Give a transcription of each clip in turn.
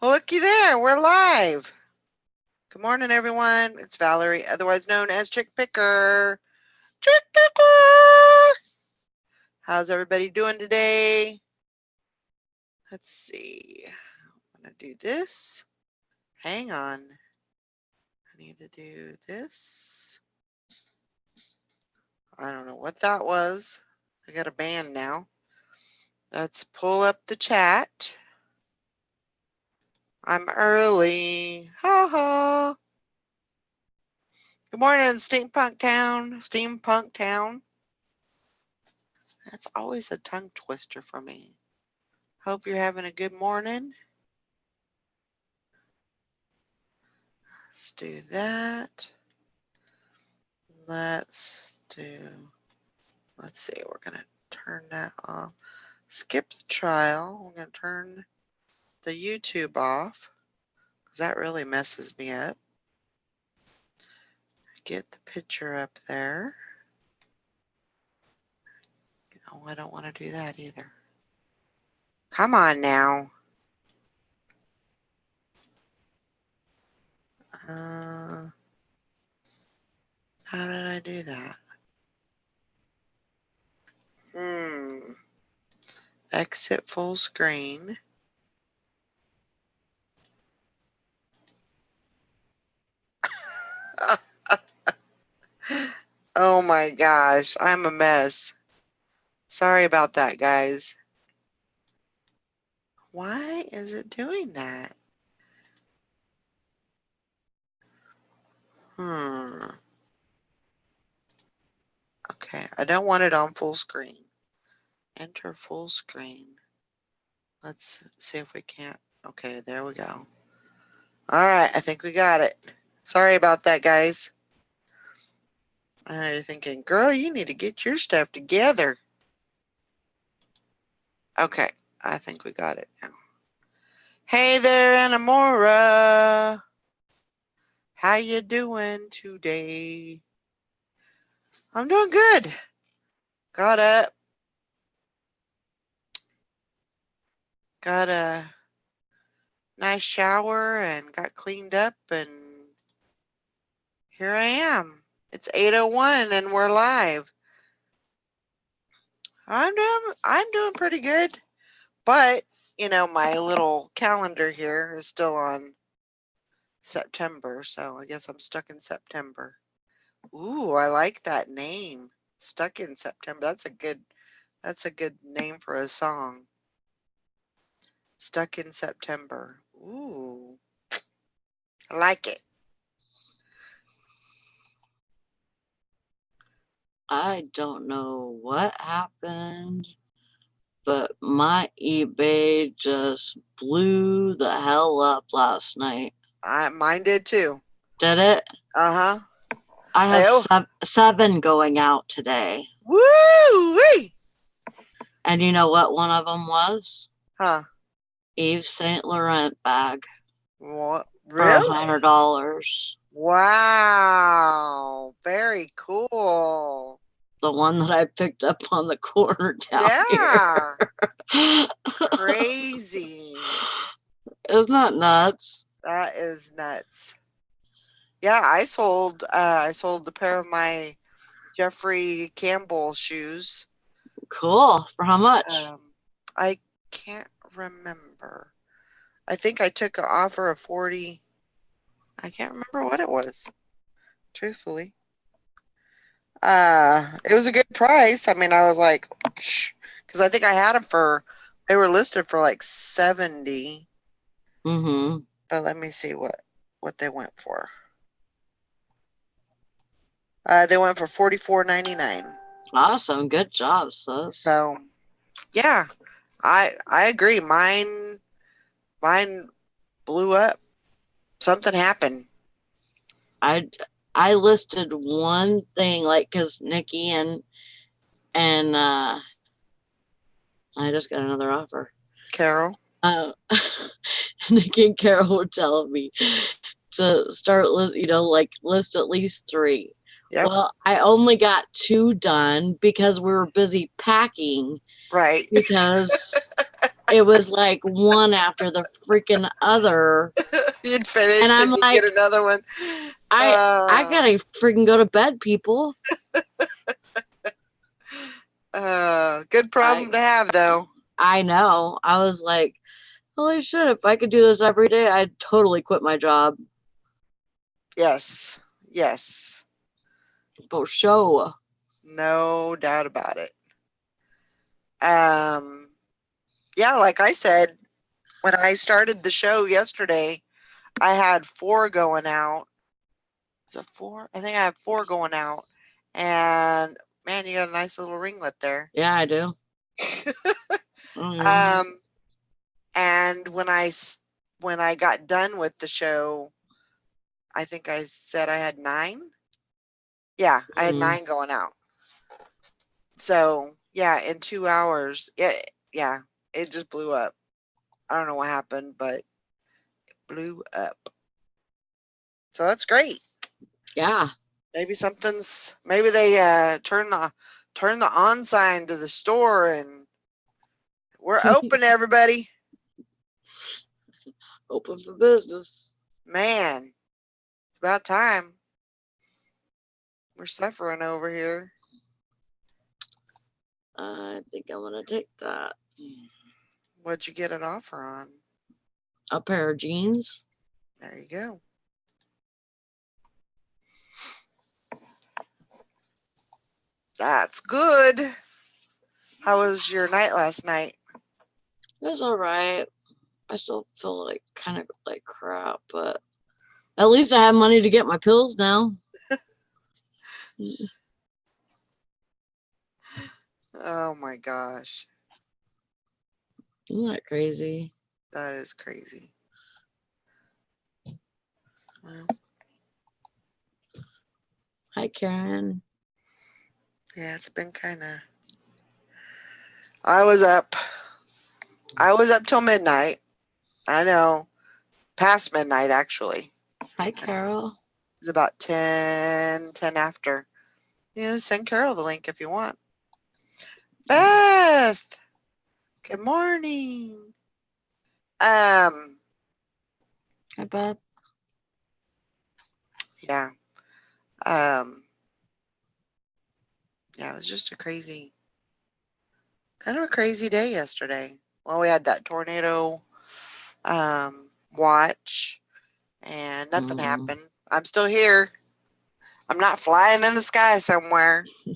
Well, looky there. We're live. Good morning, everyone. It's Valerie, otherwise known as Chick Picker. Chick Picker! How's everybody doing today? Let's see. I'm going to do this. Hang on. I need to do this. I don't know what that was. I got a band now. Let's pull up the chat. I'm early. Ha ha. Good morning, Steampunk Town. Steampunk Town. That's always a tongue twister for me. Hope you're having a good morning. Let's do that. Let's see, we're going to turn that off. Skip the trial. We're going to turn the YouTube off because that really messes me up. Get the picture up there. Oh, I don't want to do that either. Come on now. How did I do that? Exit full screen. Oh my gosh, I'm a mess. Sorry about that, guys. Why is it doing that? Okay, I don't want it on full screen. Enter full screen. Let's see if we can't. Okay, there we go. All right, I think we got it. Sorry about that, guys. I know you're thinking, girl, you need to get your stuff together. Okay, I think we got it now. Hey there, Anamora. How you doing today? I'm doing good. Got up. Got a nice shower and got cleaned up, and here I am. It's 8:01 and we're live. I'm doing pretty good. But, you know, my little calendar here is still on September, so I guess I'm stuck in September. Ooh, I like that name. Stuck in September. That's a good name for a song. Stuck in September. Ooh. I like it. I don't know what happened, but my eBay just blew the hell up last night. Mine did too. Did it? Uh-huh. I have seven going out today. Woo-wee! And you know what one of them was? Huh. Yves Saint Laurent bag. What? For Really? $100. Wow. Very cool. The one that I picked up on the corner down here. Crazy. Isn't that nuts? That is nuts. Yeah, I sold a pair of my Jeffrey Campbell shoes. Cool. For how much? I can't remember. I think I took an offer of 40. I can't remember what it was, truthfully. It was a good price. I mean, I was like, because I think I had them they were listed for like 70. Mm-hmm. But let me see what they went for. They went for $44.99. Awesome. Good job, sis. So, yeah, I agree. Mine blew up. Something happened. I listed one thing, like, because Nikki and I just got another offer. Carol? Nikki and Carol were telling me to start, list at least 3. Yep. Well, I only got 2 done because we were busy packing. Right. Because it was like one after the freaking other. You'd finish And I'm and you'd like, get another one. I gotta freaking go to bed, people. Good problem to have, though. I know. I was like, holy shit, if I could do this every day, I'd totally quit my job. Yes. Yes. For sure. No doubt about it. Yeah, like I said, when I started the show yesterday, I had 4 going out. Is it 4? I think I have 4 going out. And man, you got a nice little ringlet there. Yeah, I do. Oh, And when I got done with the show, I think I said I had 9. Yeah, I had 9 going out. So yeah, in 2 hours, yeah, it just blew up. I don't know what happened, but it blew up. So that's great. yeah. Maybe they turn the on sign to the store and we're open, everybody. Open for business. Man, it's about time. We're suffering over here. I think I'm gonna take that. What'd you get an offer on? A pair of jeans. There you go. That's good. How was your night last night? It was alright. I still feel like kind of like crap, but at least I have money to get my pills now. Oh my gosh. Isn't that crazy? That is crazy. Well, Hi, Karen. yeah, it's been kind of. I was up till midnight. I know. Past midnight, actually. Hi, Carol. It's about 10 after. Yeah, send Carol the link if you want. Beth, good morning. Hi, Beth. Yeah. Yeah, it was just kind of a crazy day yesterday. Well, we had that tornado watch and nothing happened. I'm still here. I'm not flying in the sky somewhere or You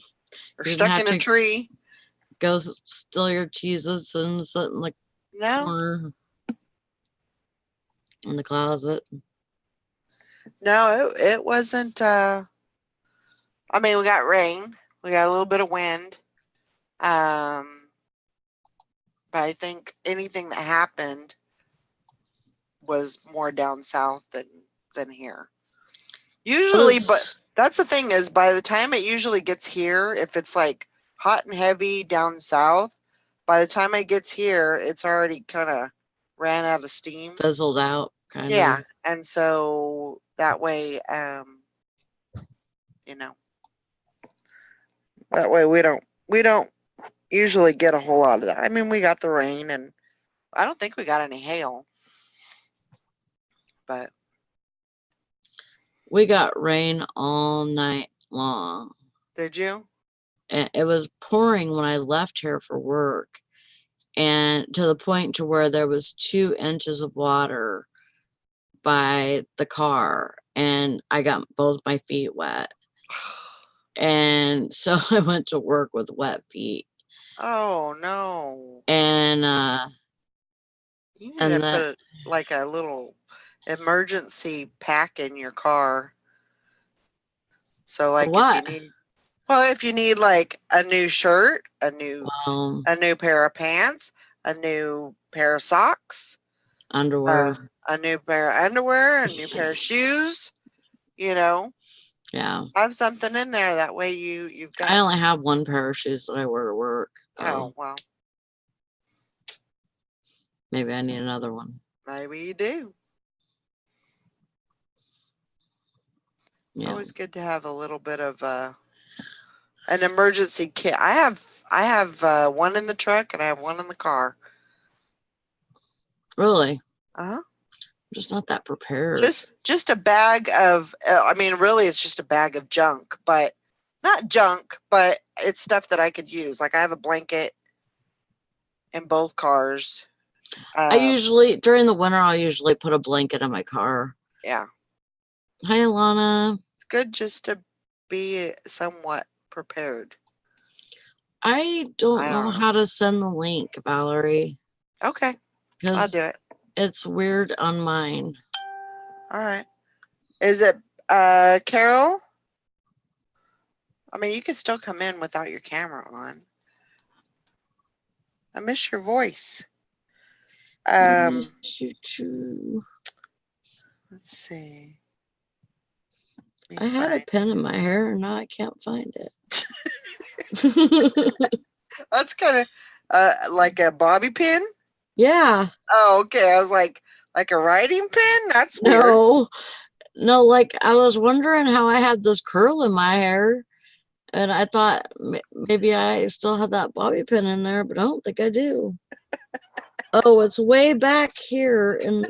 didn't stuck have in a to tree. go steal your cheeses and sit in the No, corner in the closet. no, it wasn't. I mean, we got rain. We got a little bit of wind. But I think anything that happened was more down south than here. Usually, but that's the thing is by the time it usually gets here, if it's like hot and heavy down south, by the time it gets here, it's already kind of ran out of steam. Fizzled out, kind of. Yeah, and so that way, you know, that way we don't usually get a whole lot of that. I mean, we got the rain, and I don't think we got any hail, but we got rain all night long. did you? And it was pouring when I left here for work, and to the point to where there was 2 inches of water by the car, and I got both my feet wet. And so I went to work with wet feet. Oh no! And You need to put like a little emergency pack in your car. So like if you need like a new shirt, a new pair of pants, a new pair of socks, underwear, a new pair of underwear, a new pair of shoes, yeah, have something in there. That way you've got. I only have 1 pair of shoes that I wear to work. Oh well. Maybe I need another one. Maybe you do. It's Yeah. always good to have a little bit of an emergency kit. I have one in the truck and I have one in the car. Really? Uh-huh. I'm just not that prepared. Just a bag of, I mean, really, it's just a bag of junk, but not junk, but it's stuff that I could use. Like I have a blanket in both cars. I usually, during the winter, I'll usually put a blanket in my car. Yeah, Hi, Alana. it's good just to be somewhat prepared. I don't I know don't know. how to send the link, Valerie, Okay, I'll because do it. it's weird on mine. All right. Is it Carol? I mean, you can still come in without your camera on. I miss your voice. Choo-choo. Let's see. Let I me had a find. pin in my hair, and now I can't find it. That's kind of like a bobby pin. Yeah. Oh, okay. I was like a writing pin. That's weird. No, like I was wondering how I had this curl in my hair, and I thought maybe I still had that bobby pin in there, but I don't think I do. Oh, it's way back here in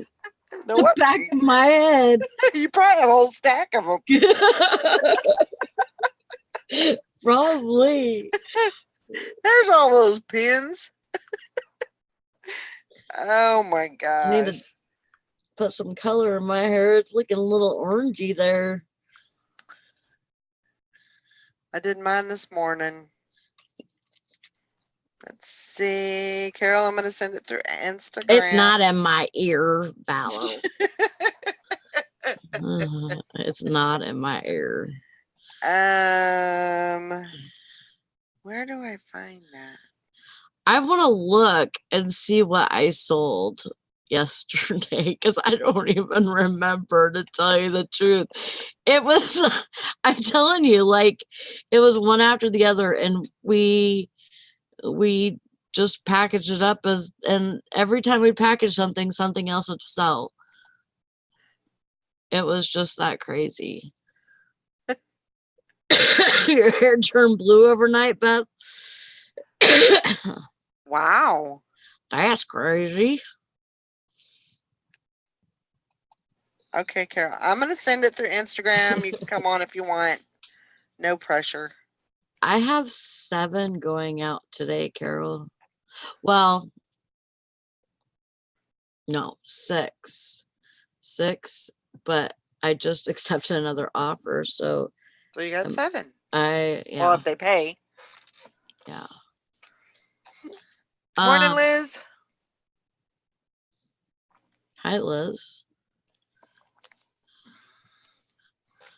No, the what? back of my head. You probably have a whole stack of them. Probably. There's all those pins. Oh my I need to gosh. put some color in my hair. It's looking a little orangey there. I did mine this morning. Let's see. Carol, I'm going to send it through Instagram. It's not in my ear, Vallow. It's not in my ear. Where do I find that? I want to look and see what I sold yesterday because I don't even remember, to tell you the truth. It was, I'm telling you, like it was one after the other, and we just packaged it up as, and every time we package something, something else would sell. It was just that crazy. Your hair turned blue overnight, Beth. Wow. That's crazy. Okay, Carol. I'm going to send it through Instagram. You can come on if you want. No pressure. I have 7 going out today, Carol. Well, no, 6. 6, but I just accepted another offer, so you got 7. Well, if they pay. Yeah. Morning, Liz. Hi, Liz.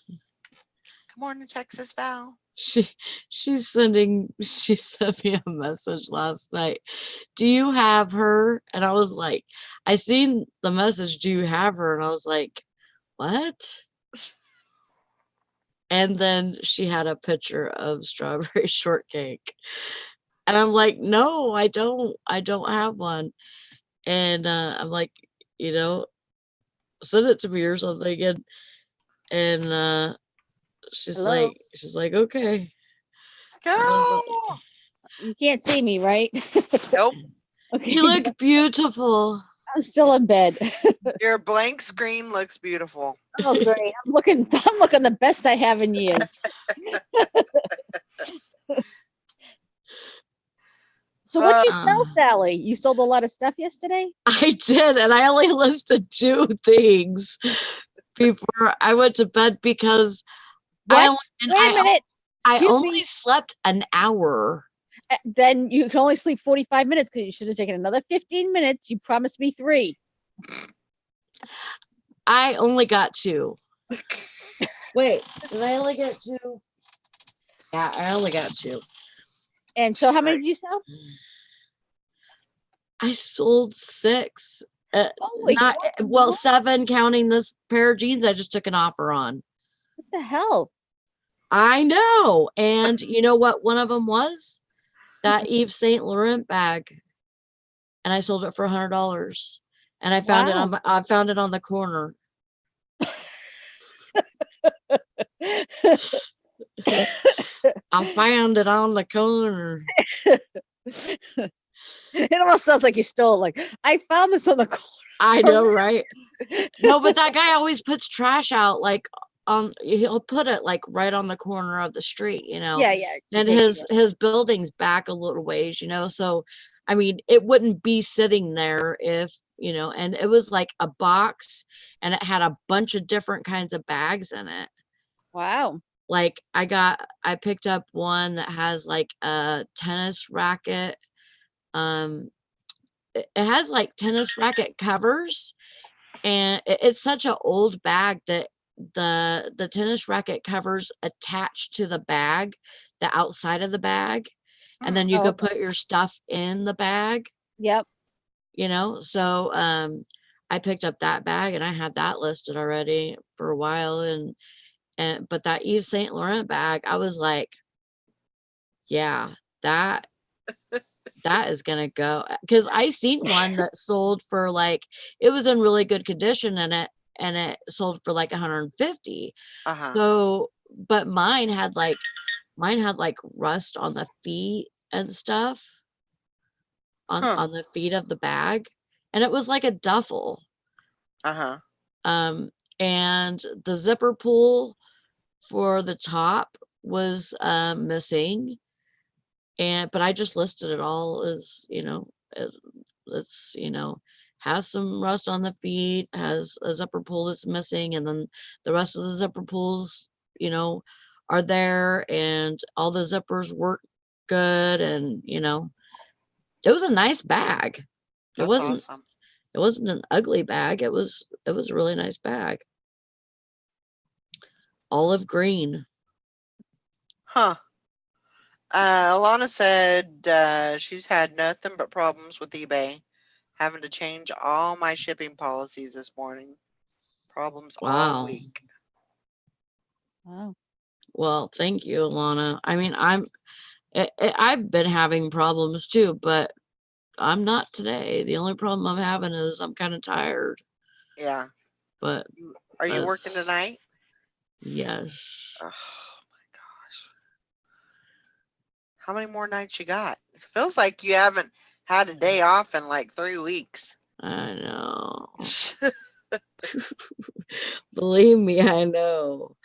Good morning, Texas Val. She sent me a message last night. Do you have her? And I was like, I seen the message, do you have her? And I was like, what? And then she had a picture of strawberry shortcake. And I'm like, no, I don't have one. And I'm like, send it to me or something. And she's Hello? like, okay. Girl. You can't see me, right? Nope. Okay. You look beautiful. I'm still in bed. Your blank screen looks beautiful. Oh, great. I'm looking the best I have in years. So what'd you sell, Sally? You sold a lot of stuff yesterday? I did, and I only listed 2 things before I went to bed because Wait a minute. I Excuse only me. slept an hour. Then you can only sleep 45 minutes because you should have taken another 15 minutes. You promised me 3. I only got 2. Wait, did I only get 2? Yeah, I only got 2. And so how many did you sell? I sold 6. Holy Not crap. well, 7 counting this pair of jeans I just took an offer on. What the hell? I know. And you know what one of them was? That Yves Saint Laurent bag. And I sold it for $100. And I found it on the corner. I found it on the corner. It almost sounds like you stole. Like I found this on the corner. I know, right? No, but that guy always puts trash out like he'll put it like right on the corner of the street, you know. Yeah, yeah. to And take it, his building's back a little ways, you know. So I mean, it wouldn't be sitting there if, you know, and it was like a box and it had a bunch of different kinds of bags in it. Wow. Like I picked up one that has like a tennis racket. It has like tennis racket covers, and it's such an old bag that the tennis racket covers attached to the bag, the outside of the bag, and then you Oh, could put your stuff in the bag, yep. you know. So I picked up that bag and I had that listed already for a while, and but that Yves Saint Laurent bag, I was like, yeah, that is gonna go, because I seen one that sold for like, it was in really good condition, and it sold for like 150. Uh-huh. So but mine had like rust on the feet and stuff, Huh. on the feet of the bag, and it was like a duffel. Uh-huh. um and the zipper pull for the top was missing, but I just listed it all as, you know, it's, you know, has some rust on the feet, has a zipper pull that's missing, and then the rest of the zipper pulls, you know, are there, and all the zippers work good, and you know, it was a nice bag. It That's wasn't awesome. it wasn't an ugly bag. It was a really nice bag. Olive green. Huh. Alana said she's had nothing but problems with eBay, having to change all my shipping policies this morning. Problems all Wow. week. Wow. Well, thank you, Alana. I mean, I've been having problems too, but I'm not today. The only problem I'm having is I'm kind of tired, Yeah. but Are you working that's, tonight? yes. Oh my gosh. How many more nights you got? It feels like you haven't had a day off in like 3 weeks. I know. Believe me, I know.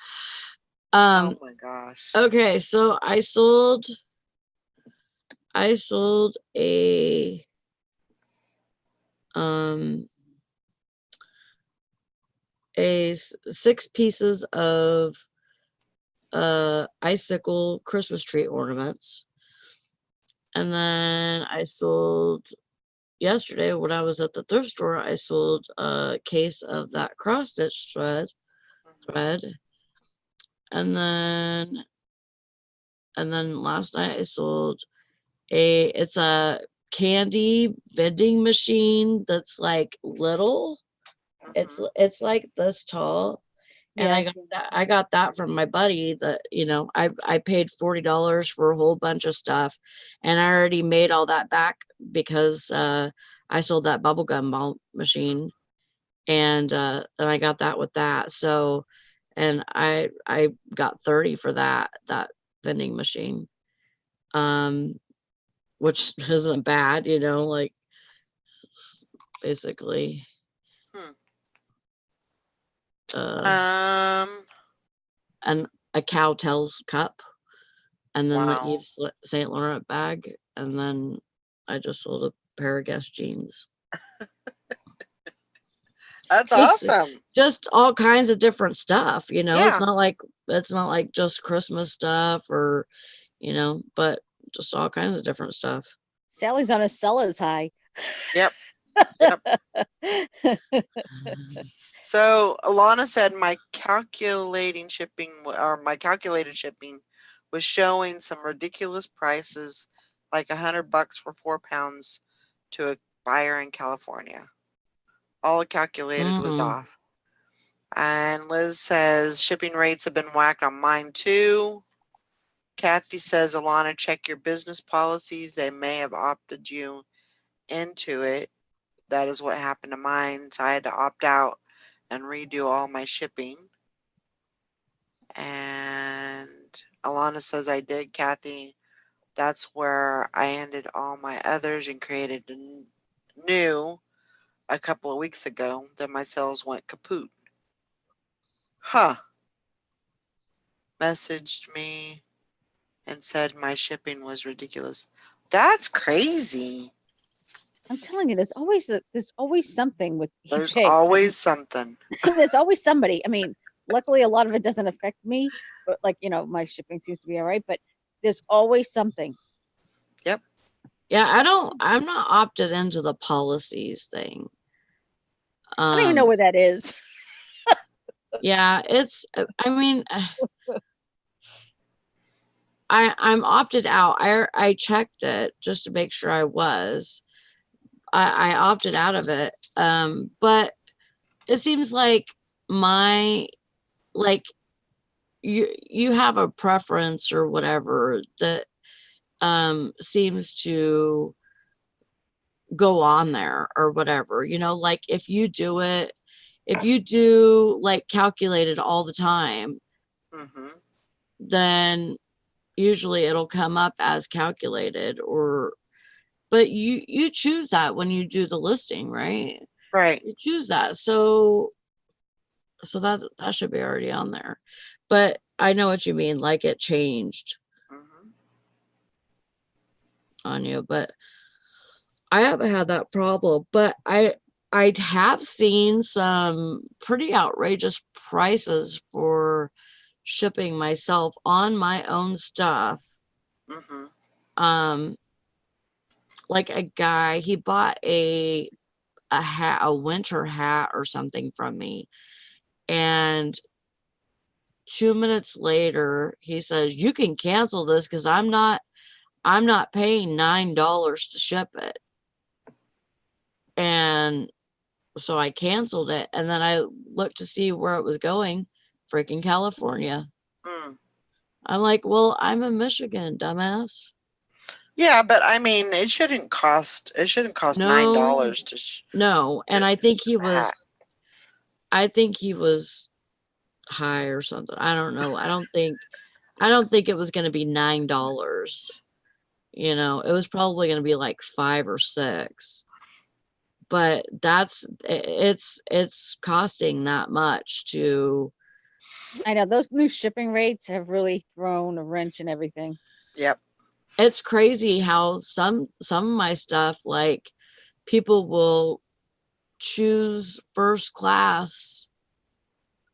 Oh my gosh. Okay, so I sold a um 6 pieces of icicle Christmas tree ornaments. And then I sold yesterday when I was at the thrift store, I sold a case of that cross stitch thread. And then last night I sold it's a candy vending machine that's like little. Mhm. It's like this tall. And Yeah. I see. I got that from my buddy that, you know, I paid $40 for a whole bunch of stuff, and I already made all that back because I sold that bubblegum machine, and I got that with that. So, and I got 30 for that vending machine. Which isn't bad, you know, like it's basically Hmm. uh Um. an a cowtail's cup, and then the Wow. Yves Saint Laurent bag, and then I just sold a pair of Guess jeans. That's Just awesome. just all kinds of different stuff, you know. Yeah. It's not like just Christmas stuff, or you know, but just all kinds of different stuff. Sally's on a seller's high. Yep. Yep. So Alana said my calculating shipping or my calculated shipping was showing some ridiculous prices, like $100 for 4 pounds to a buyer in California. All it calculated was Mm. off. And Liz says shipping rates have been whacked on mine too. Kathy says, Alana, check your business policies. They may have opted you into it. That is what happened to mine. So I had to opt out and redo all my shipping. And Alana says I did, Kathy. That's where I ended all my others and created new a couple of weeks ago. Then my sales went kaput. Huh. Messaged me and said my shipping was ridiculous. That's crazy. I'm telling you, there's always something with There's eBay. always something. There's always somebody. I mean, luckily a lot of it doesn't affect me, but like, my shipping seems to be all right, but there's always something. Yeah, I'm not opted into the policies thing. I don't even know where that is. Yeah, it's, I mean, I'm opted out. I checked it just to make sure I was. I opted out of it. But it seems like like you have a preference or whatever that seems to go on there or whatever, like if you do like calculated all the time, Mm-hmm. then usually it'll come up as calculated, but you choose that when you do the listing, right? Right. You choose that. So that should be already on there. But I know what you mean, like it changed Mm-hmm. on you, but I haven't had that problem. But I have seen some pretty outrageous prices for shipping myself on my own stuff. Mm-hmm. Like a guy, he bought a hat, a winter hat or something from me, and 2 minutes later he says, you can cancel this because I'm not paying $9 to ship it. And so I canceled it, and then I looked to see where it was going. Freaking California. Mm. I'm like, well, I'm in Michigan, dumbass. Yeah, but I mean, it shouldn't cost $9 No, to no. And I think ship a hat. I think he was high or something. I don't know. I don't think it was going to be $9. It was probably going to be like 5 or 6. But it's costing that much to. I know those new shipping rates have really thrown a wrench in everything. Yep. It's crazy how some of my stuff, like, people will choose first class.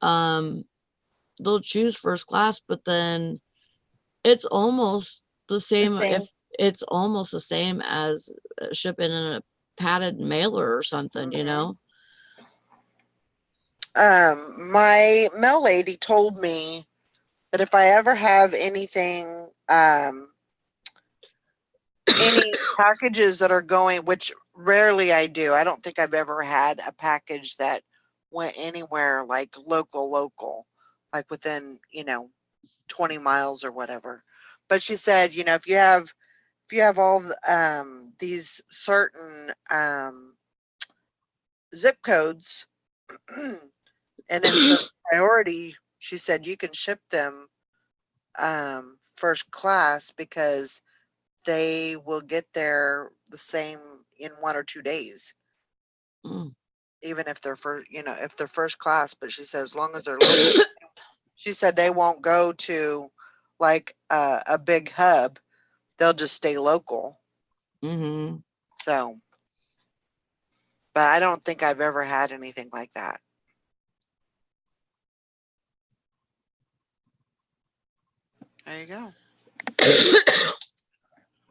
They'll choose first class, but then it's almost the same. If same. it's almost the same as shipping in a padded mailer or something, Mhm. My mail lady told me that if I ever have anything, any packages that are going, which rarely I do. I don't think I've ever had a package that went anywhere like local, like within, 20 miles or whatever. But she said, if you have all these certain zip codes and if they're priority, she said you can ship them first class because they will get there the same in 1 or 2 days, Mm. even if they're first class. But she said as long as they're local, she said they won't go to like a big hub; they'll just stay local. Mm-hmm. So, but I don't think I've ever had anything like that. There you go.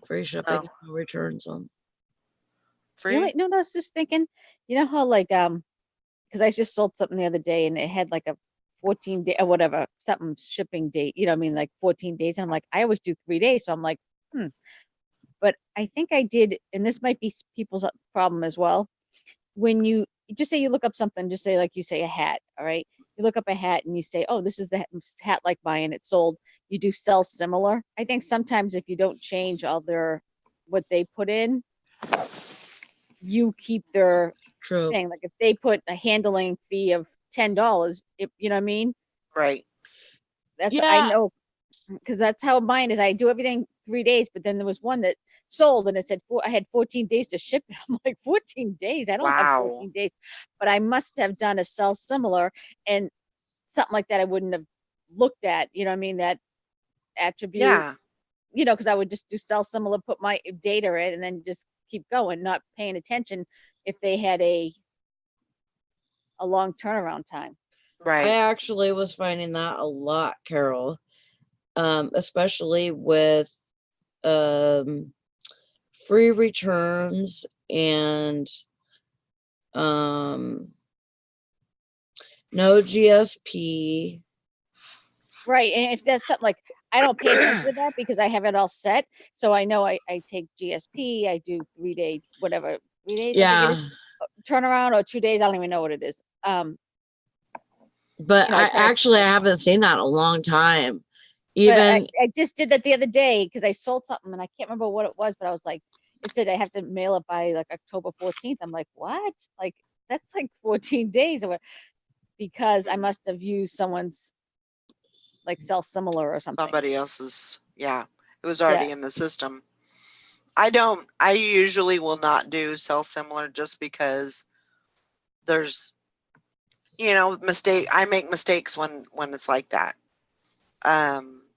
Free shipping, Oh, no returns on. free? No, I was just thinking, how like because I just sold something the other day and it had like a 14 day or whatever, something shipping date, I mean, like 14 days. And I'm like, I always do 3 days. So I'm like, but I think I did, and this might be people's problem as well. When you just say you look up something, just say, like you say, a hat, all right? You look up a hat and you say, oh, this is the hat like mine, it's sold. You do sell similar. I think sometimes if you don't change what they put in, you keep their True. thing. Like if they put a handling fee of $10, you know what I mean? Right. I Yeah. know, because that's how mine is. I do everything 3 days, but then there was one that sold and it said I had 14 days to ship it. I'm like, 14 days? I don't have Wow. 14 days, but I must have done a sell similar and something like that I wouldn't have looked at, you know what I mean? That attribute, Yeah. you know, because I would just do sell similar, put my data in, and then just keep going, not paying attention if they had a long turnaround time. I Right. actually was finding that a lot, Carol, especially with free returns and no GSP. Right. And if there's something like, I don't pay attention to that because I have it all set. So I know I take GSP, I do 3 day, whatever, 3 days, I think it Yeah. is. Turnaround or 2 days, I don't even know what it is. But You know, I actually haven't seen that in a long time. But Even I just did that the other day because I sold something and I can't remember what it was, but I was like, it said I have to mail it by like October 14th. I'm like, what? Like, that's like 14 days or what? Because I must have used someone's like sell similar or something. Somebody else's. Yeah. It was already in the system. I usually will not do sell similar just because there's, you know, I make mistakes when it's like that.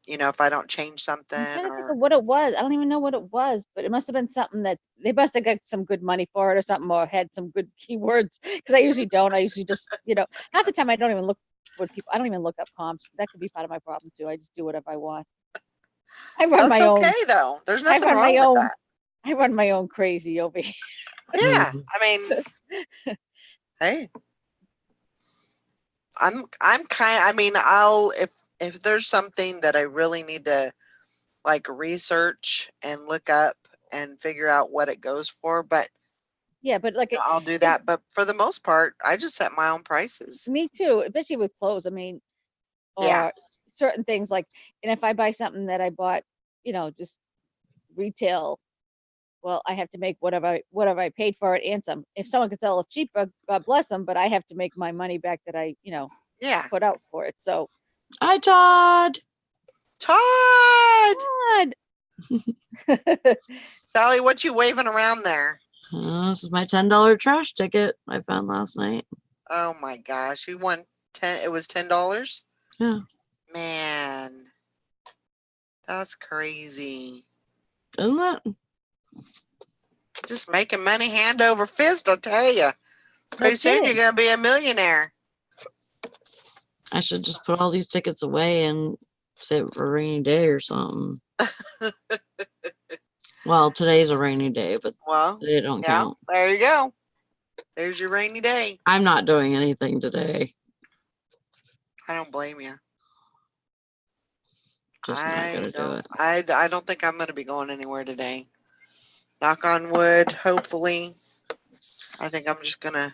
You know, if I don't change something I'm trying to think of or what it was. I don't even know what it was, but it must have been something that they must have got some good money for it or something, or had some good keywords. Because I usually don't. I usually just, you know, half the time I don't even look what people. I don't even look up comps. That could be part of my problem too. I just do whatever I want. I run that's my okay own. though. There's I nothing run wrong my with own. that. I run my own crazy over here. Yeah. I mean, hey, I mean, if there's something that I really need to like research and look up and figure out what it goes for, but Yeah, but like I'll do that. But for the most part, I just set my own prices. me too, especially with clothes. I mean, or Yeah. certain things like, and if I buy something that I bought, you know, just retail, well, I have to make whatever I paid for it and some. If someone could sell it cheaper, God bless them, but I have to make my money back that I, you know, Yeah. put out for it. So, hi Todd. Todd! God. Sally, what you waving around there? This is my $10 trash ticket I found last night. Oh my gosh. You won 10. It was $10? Yeah. Man. That's crazy. Isn't that? Just making money hand over fist, I'll tell you. Pretty soon you're kidding. going to be a millionaire. I should just put all these tickets away and save it for a rainy day or something. Well, today's a rainy day, but Well, they don't yeah, count. there you go. There's your rainy day. I'm not doing anything today. I don't blame you. Just not gonna do it. I don't think I'm going to be going anywhere today. Knock on wood, hopefully. I think I'm just going to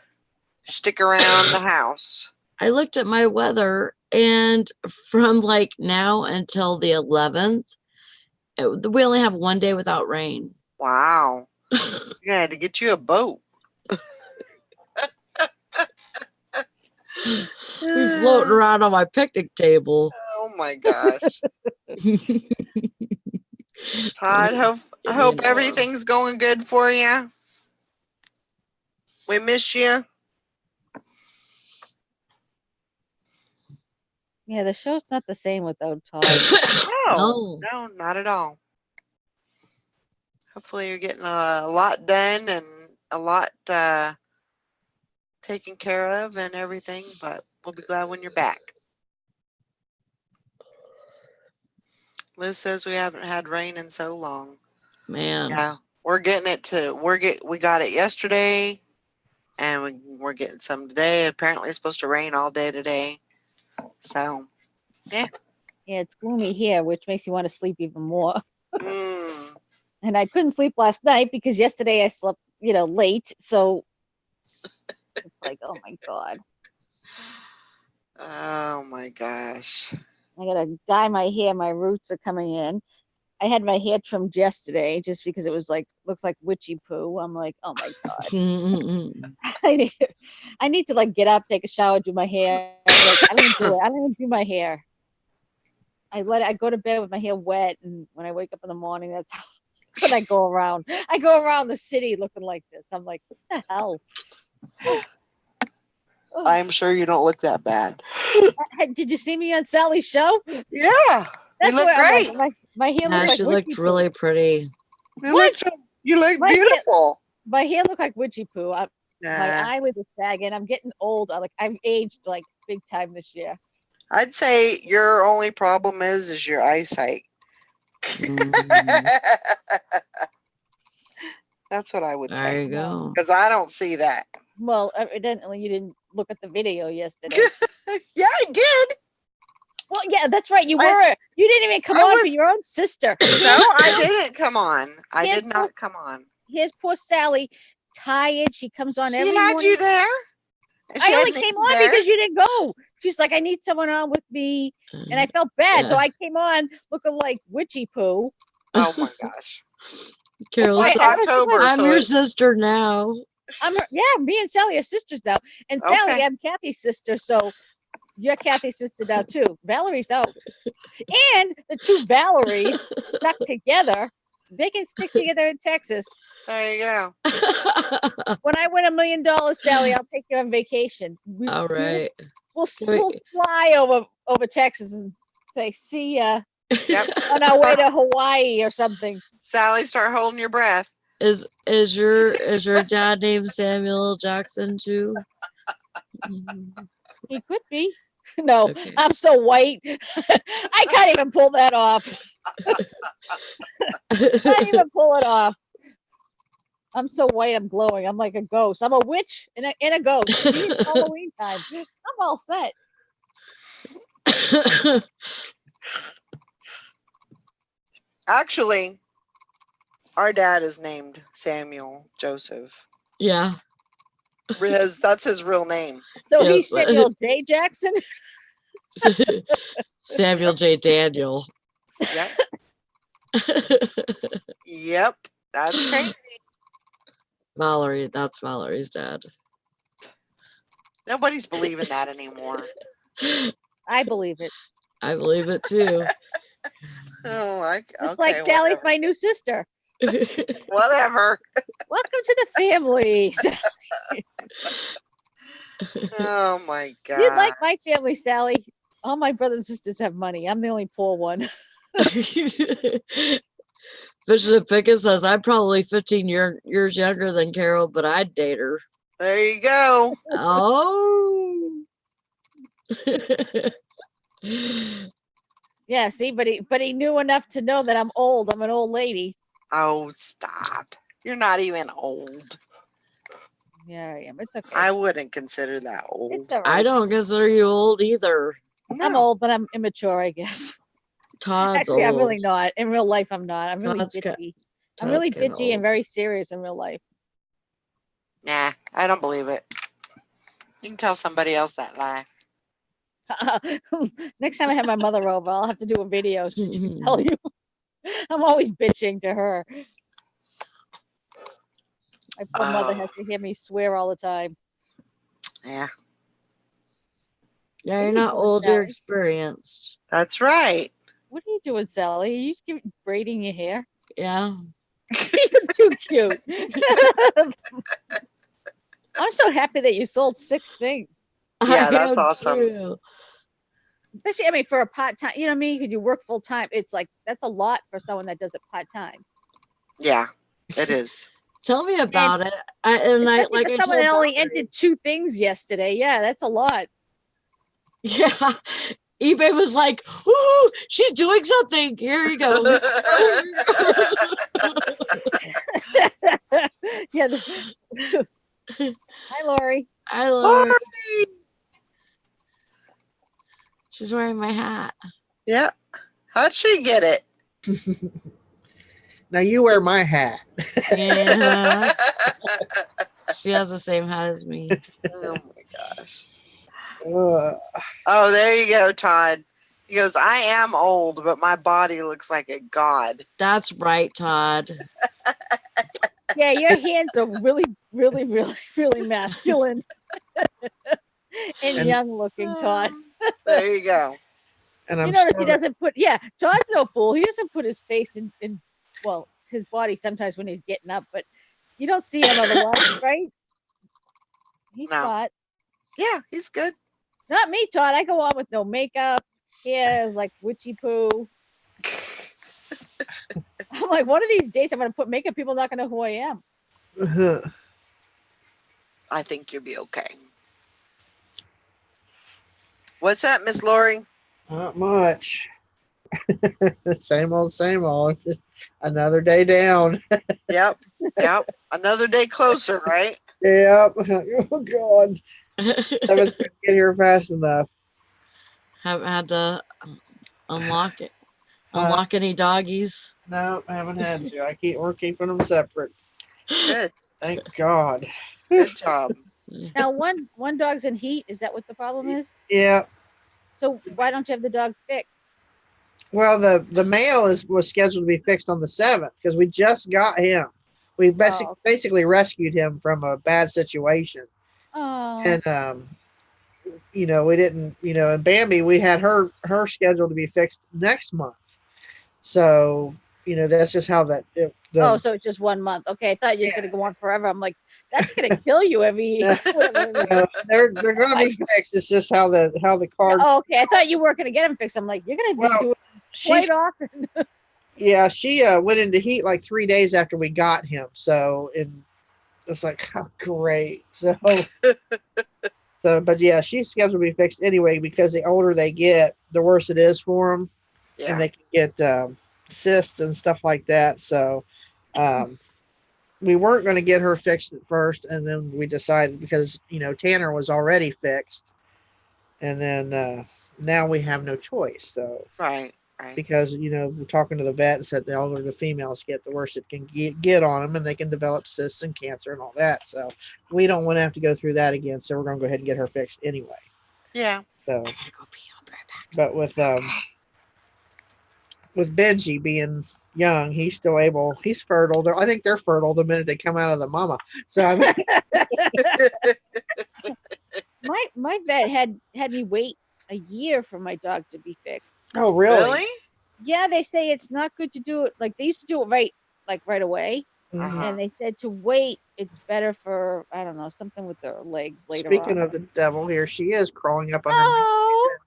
stick around the house. I looked at my weather, and from like now until the 11th, we only have one day without rain. Wow. You're going to have to get you a boat. We're floating around on my picnic table. Oh my gosh. Todd, I hope everything's going good for you. We miss you. Yeah, the show's not the same without Todd. No, not at all. Hopefully you're getting a lot done and a lot taken care of and everything, but we'll be glad when you're back. Liz says we haven't had rain in so long. Man. Yeah, we're getting it too. We got it yesterday and we're getting some today. Apparently it's supposed to rain all day today. So, yeah. Yeah, it's gloomy here, which makes you want to sleep even more. Mm. And I couldn't sleep last night because yesterday I slept, you know, late. So it's like, oh my God. Oh my gosh. I gotta dye my hair. My roots are coming in. I had my hair trimmed yesterday just because it was like, looks like witchy poo. I'm like, oh my God. I need to like get up, take a shower, do my hair. Like, I don't even do it. I don't even do my hair. I go to bed with my hair wet, and when I wake up in the morning, that's when I go around. I go around the city looking like this. I'm like, what the hell? I'm sure you don't look that bad. Did you see me on Sally's show? Yeah, you look where I'm great. like, my hair Yeah, looks like she witchy looked poo. really pretty. You look My hair- beautiful. My hair look like witchy poo. My Nah, eyelids are sagging. I'm getting old. I've aged like big time this year. I'd say your only problem is your eyesight. Mm, That's what I would there say. you go. Because I don't see that. Well, evidently you didn't look at the video yesterday. Yeah, I did. Well, yeah, that's right. You I- didn't even come I on for was- your own sister. No, I didn't come on. I Here's did not come on. Here's poor Sally, tired. She comes on She every had morning. you there. And she I had only Nikki came on there. because you didn't go. She's like, I need someone on with me. And I felt bad. So Yeah. I came on looking like witchy poo. Oh my gosh. Carol, Well, it's I was October, I'm so your it- sister now. Me and Sally are sisters now. And Sally, Okay. I'm Kathy's sister. So you're Kathy's sister now too. Valerie's out. And the two Valeries stuck together. They can stick together in Texas. there you go. When I win $1 million, Sally, I'll take you on vacation. All right. We'll Wait. fly over Texas and say, see ya Yep. on our way to Hawaii or something. Sally, start holding your breath. Is your dad named Samuel Jackson too? He could be. No, Okay. I'm so white. I can't even pull that off. Can't even pull it off. I'm so white, I'm glowing. I'm like a ghost. I'm a witch and a ghost. See, it's Halloween time. I'm all set. Actually, our dad is named Samuel Joseph. Yeah. That's his real name. So Yes, he's but- Samuel J. Jackson. Samuel J. Daniel. Yep. Yep. That's crazy. Valerie, that's Valerie's dad. Nobody's believing that anymore. I believe it. I believe it too. Oh, It's okay, like Sally's whatever. my new sister. Whatever. Welcome to the family. Oh my god. You'd like my family, Sally. All my brothers and sisters have money. I'm the only poor one. Bishop Pickett says, I'm probably 15 years younger than Carol, but I'd date her. There you go. Oh. Yeah, see, but he knew enough to know that I'm old. I'm an old lady. Oh, stop. You're not even old. Yeah, I am. It's okay. I wouldn't consider that old. It's all I right. don't consider you old either. I'm No. old, but I'm immature, I guess. Todd's Actually, old. I'm really not. In real life, I'm not. I'm really Todd's bitchy. I'm Todd's really kinda bitchy and old. very serious in real life. Nah, I don't believe it. You can tell somebody else that lie. Next time I have my mother over, I'll have to do a video. She can tell you. I'm always bitching to her. My poor mother has to hear me swear all the time. Yeah, Yeah, What you're are you not doing, old, you're Sally? experienced. that's right. What are you doing, Sally? Are you braiding your hair? Yeah. You're too cute. I'm so happy that you sold 6 things. Yeah, I that's am awesome. too. Especially, I mean, for a part-time, you know what I mean? Because you work full-time. It's like, that's a lot for someone that does it part-time. Yeah, it is. Tell me about it. I Especially for I someone told that only Valerie. entered 2 things yesterday. Yeah, that's a lot. Yeah. eBay was like, "Ooh, she's doing something. Here you go." Yeah. Hi, Lori. I love her. Lori! She's wearing my hat. Yeah. How'd she get it? Now you wear my hat. Yeah. She has the same hat as me. Oh my gosh. Uh, Oh, there you go, Todd. He goes, I am old, but my body looks like a god. That's right, Todd. Yeah, your hands are really, really, really, really masculine and And- young looking, Todd. There you go. And You I'm notice he still, doesn't put, yeah, Todd's no fool. He doesn't put his face in, well, his body sometimes when he's getting up, but you don't see him otherwise, right? He's No. smart. Yeah, he's good. Not me, Todd. I go on with no makeup. Hair is like witchy poo. I'm like, one of these days I'm going to put makeup. People are not going to know who I am. I think you'll be okay. What's that, Miss Lori? not much. Same old, same old. Just another day down. Yep. Yep. Another day closer, right? Yep. Oh God. Haven't get here fast enough. Haven't had to unlock it. Uh, Unlock any doggies. No, I haven't had to. We're keeping them separate. Good. Thank God. Good job. Now, one dog's in heat. Is that what the problem is? Yeah. So why don't you have the dog fixed? Well, the male was scheduled to be fixed on the 7th because we just got him. We Oh. basically rescued him from a bad situation, Oh, and we didn't, and Bambi, we had her scheduled to be fixed next month. So, that's just how oh, so it's just 1 month. Okay, I thought you were going to go on forever. I'm like, that's going to kill you every. they're going to be fixed. It's just how the card. Oh, okay, I thought you weren't going to get them fixed. I'm like, you're going to be Well, doing this quite often. Yeah, she went into heat like 3 days after we got him. So it's like, oh, great. But yeah, she's scheduled to be fixed anyway because the older they get, the worse it is for them, and Yeah. they can get cysts and stuff like that. So we weren't going to get her fixed at first, and then we decided because Tanner was already fixed, and then now we have no choice. So Right. Right. because we're talking to the vet and said the older the females get, the worse it can get on them, and they can develop cysts and cancer and all that. So we don't want to have to go through that again. So we're going to go ahead and get her fixed anyway. Yeah. So, I gotta go pee. I'll be right back. but with Benji being young, he's still able. He's fertile. I think they're fertile the minute they come out of the mama. So I mean, My vet had me wait a year for my dog to be fixed. oh really? Really? Yeah, they say it's not good to do it like they used to do it right away. Mhm. And they said to wait, it's better for, I don't know, something with their legs later Speaking on. of the devil, here she is crawling up on Oh,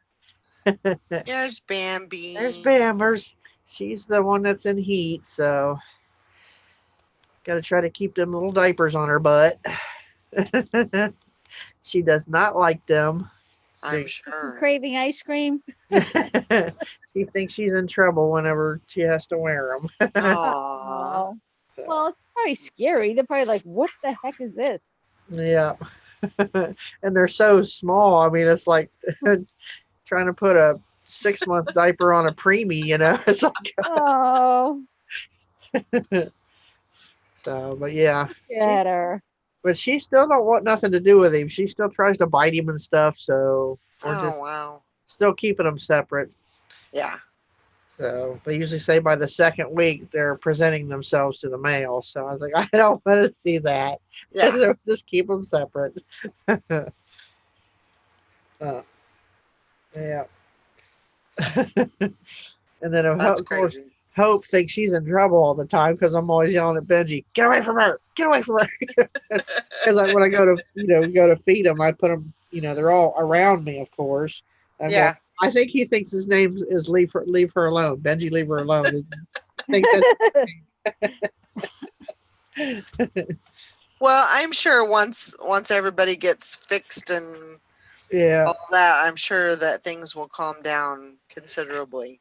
her. There's Bambi. There's Bammers. She's the one that's in heat, so got to try to keep them little diapers on her butt. She does not like them. I'm she's sure. craving ice cream. She thinks she's in trouble whenever she has to wear them. Aww. Oh, well, it's probably scary. They're probably like, what the heck is this? Yeah. And they're so small. I mean, it's like trying to put a 6-month diaper on a preemie, It's like, Oh, so, but yeah. get her. But she still don't want nothing to do with him. She still tries to bite him and stuff. So we're just Oh wow. still keeping them separate. Yeah. So they usually say by the 2nd week they're presenting themselves to the male. So I was like, I don't want to see that. Yeah. Just keep them separate. Yeah. And then That's of course crazy. Hope thinks she's in trouble all the time because I'm always yelling at Benji, get away from her, get away from her. Because when I go to feed them, I put them, they're all around me, of course. I'm Yeah. going, I think he thinks his name is leave her alone. Benji, leave her alone. Think Well, I'm sure once everybody gets fixed and yeah, all that, I'm sure that things will calm down considerably.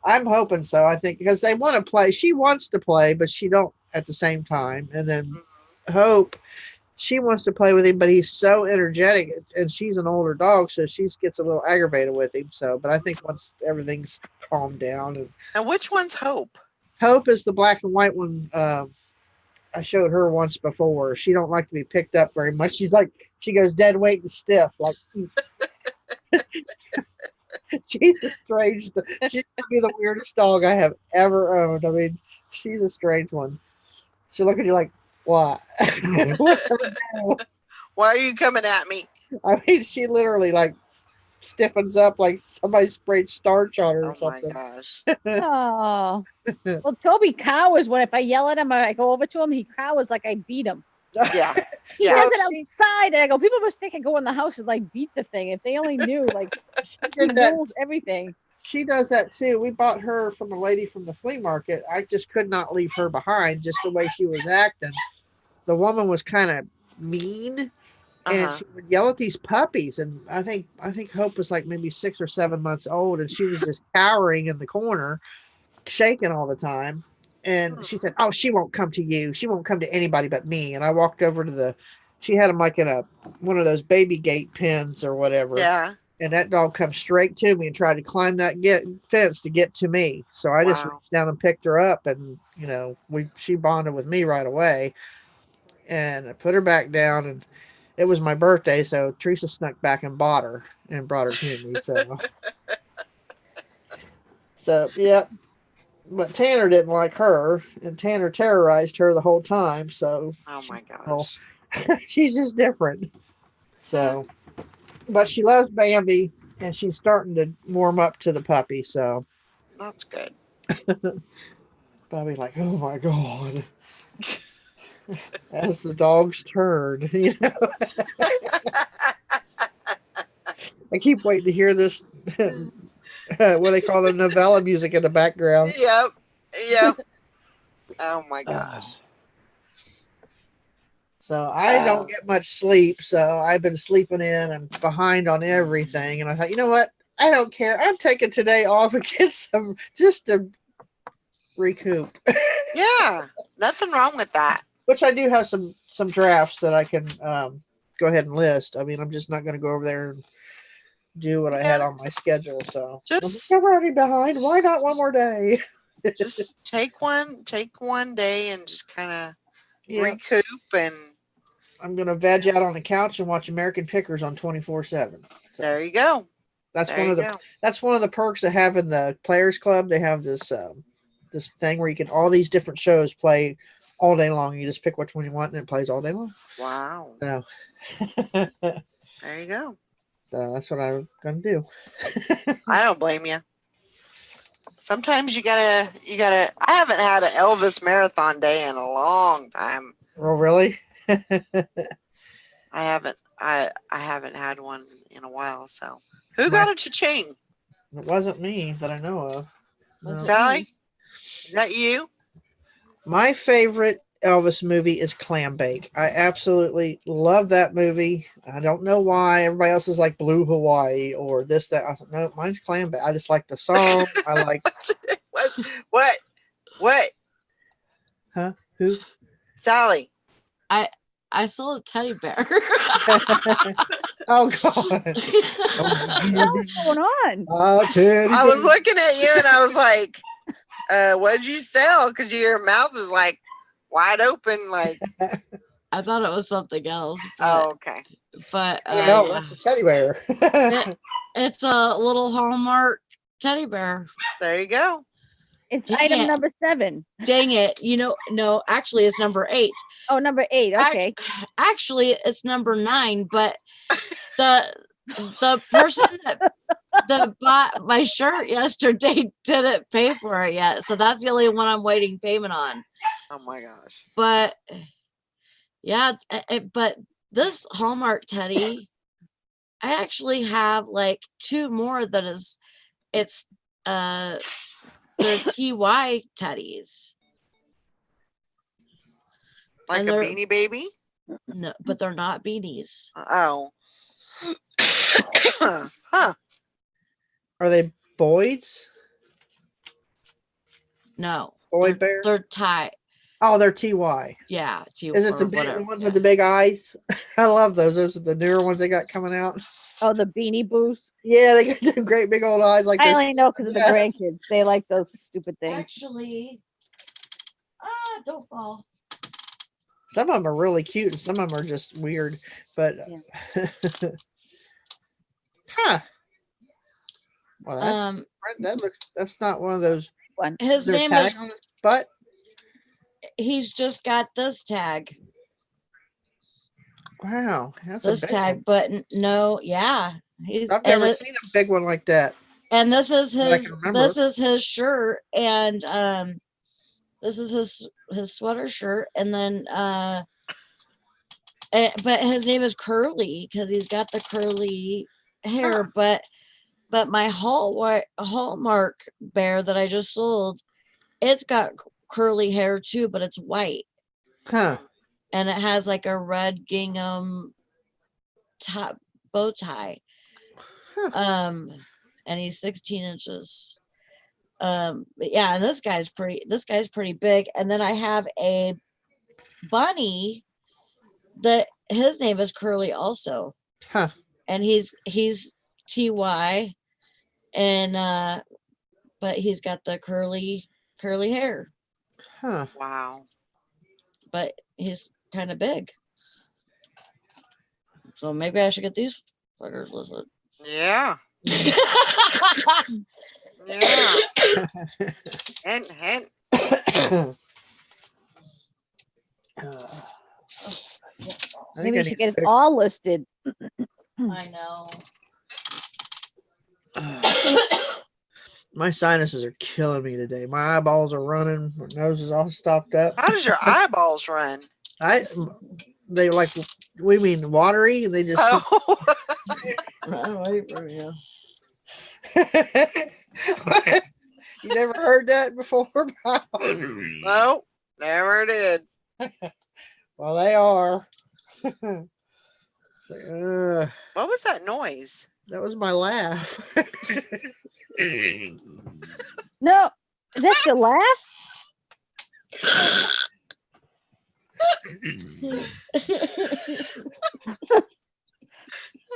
I'm hoping so. I think because they want to play. She wants to play, but she don't at the same time. And then Mhm. Hope, she wants to play with him, but he's so energetic, and she's an older dog, so she gets a little aggravated with him. So, but I think once everything's calmed down, and And which one's Hope? Hope is the black and white one. I showed her once before. She don't like to be picked up very much. She goes dead weight and stiff. Like she's a strange. She's gonna be the weirdest dog I have ever owned. I mean, she's a strange one. She'll look at you like, what? What the hell? Why are you coming at me? I mean, she literally like stiffens up like somebody sprayed starch on her or Oh my something. gosh. Oh. Well, Toby cowers when if I yell at him or I go over to him, he cowers like I beat him. Yeah. He Yeah. does it outside, and I go, people must think I go in the house and like beat the thing. If they only knew, like She he did that. rules everything. She does that too. We bought her from a lady from the flea market. I just could not leave her behind, just the way she was acting. The woman was kind of mean, and Uh-huh. she would yell at these puppies. And I think Hope was like maybe 6 or 7 months old, and she was just cowering in the corner, shaking all the time. And she said, "Oh, she won't come to you. She won't come to anybody but me." And I walked over to the. She had them like in a one of those baby gate pens or whatever. Yeah. And that dog come straight to me and tried to climb that fence to get to me. So I just Wow. reached down and picked her up, and she bonded with me right away. And I put her back down, and it was my birthday, so Teresa snuck back and bought her and brought her to me. So yeah. But Tanner didn't like her, and Tanner terrorized her the whole time. So Oh my well, gosh. she's just different. So, but she loves Bambi, and she's starting to warm up to the puppy. So, That's good. but I'll be like, oh my god, as the dog's turn. I keep waiting to hear this. What they call the novella music in the background. Yep. Yep. Oh my Uh, gosh. So I Oh. don't get much sleep. So I've been sleeping in and behind on everything. And I thought, you know what? I don't care. I'm taking today off and get some just to recoup. Yeah. Nothing wrong with that. Which I do have some drafts that I can go ahead and list. I mean, I'm just not going to go over there and do what I had Yeah. on my schedule. So Just I'm already behind. Why not one more day? just take one day and just kind of Yeah, recoup and I'm going to veg out on the couch and watch American Pickers on 24/7. So there you go. that's There one you of the go. that's one of the perks of having the Players Club. They have this thing where you can all these different shows play all day long. You just pick which one you want, and it plays all day long. Wow. So, There you go. so that's what I'm gonna do. I don't blame you. Sometimes you gotta I haven't had an Elvis marathon day in a long time. Oh, really? I haven't had one in a while, so who My, got a cha-ching? it wasn't me that I know of. No. Wasn't Sally? Is that you? My favorite Elvis movie is Clam Bake. I absolutely love that movie. I don't know why everybody else is like Blue Hawaii or this, that. I said, no, mine's Clam Bake. I just like the song. I like, What? What? huh? Who? Sally. I saw a teddy bear. Oh, God. What's going on? Teddy I was bear. looking at you and I was like, what'd you sell? Because your mouth is like wide open, like, I thought it was something else, oh, okay. but No, yeah. that's a teddy bear. It's a little Hallmark teddy bear. There you go. It's Dang item it. number 7. Dang it. No, actually it's number 8. Oh, number 8. Okay. Actually it's number 9, but the person that bought my shirt yesterday didn't pay for it yet. So that's the only one I'm waiting payment on. Oh my gosh. But yeah, but this Hallmark teddy, I actually have like 2 more that it's they're TY teddies. Like And a they're Beanie Baby? no, but they're not beanies. Oh. Huh. Are they Boyd's? No. Boyd bear? They're tie. Oh, they're TY. Yeah, Is it or the big whatever. the ones Yeah. with the big eyes? I love those. Those are the newer ones they got coming out. Oh, the Beanie Boos. Yeah, they got them great big old eyes like I this. only know because of the Yeah. grandkids. They like those stupid things. Actually, don't fall. Some of them are really cute and some of them are just weird. But huh. Well, that's not one of those. One. His Is there a name tag is. on his butt? He's just got this tag. Wow, that's a This big tag, one. but no, yeah. I've never seen a big one like that. And this is that I can remember. his shirt, and this is his sweater shirt, and then but his name is Curly because he's got the curly hair. But my Hallmark bear that I just sold, it's got curly hair too, but it's white, Huh. and it has like a red gingham top bow tie. And he's 16 inches. But yeah, and this guy's pretty big. And then I have a bunny that his name is Curly also. Huh. And he's TY, and but he's got the curly hair. Huh. Wow. But he's kind of big. So maybe I should get these fuckers listed. Yeah. Yeah. Hint. Maybe you should get it all listed. I know. My sinuses are killing me today. My eyeballs are running. My nose is all stopped up. How does your eyeballs run? They like, we mean watery. They just. Oh. I'm waiting for you. You never heard that before? No, never did. Well, they are. What was that noise? That was my laugh. No, that's your laugh?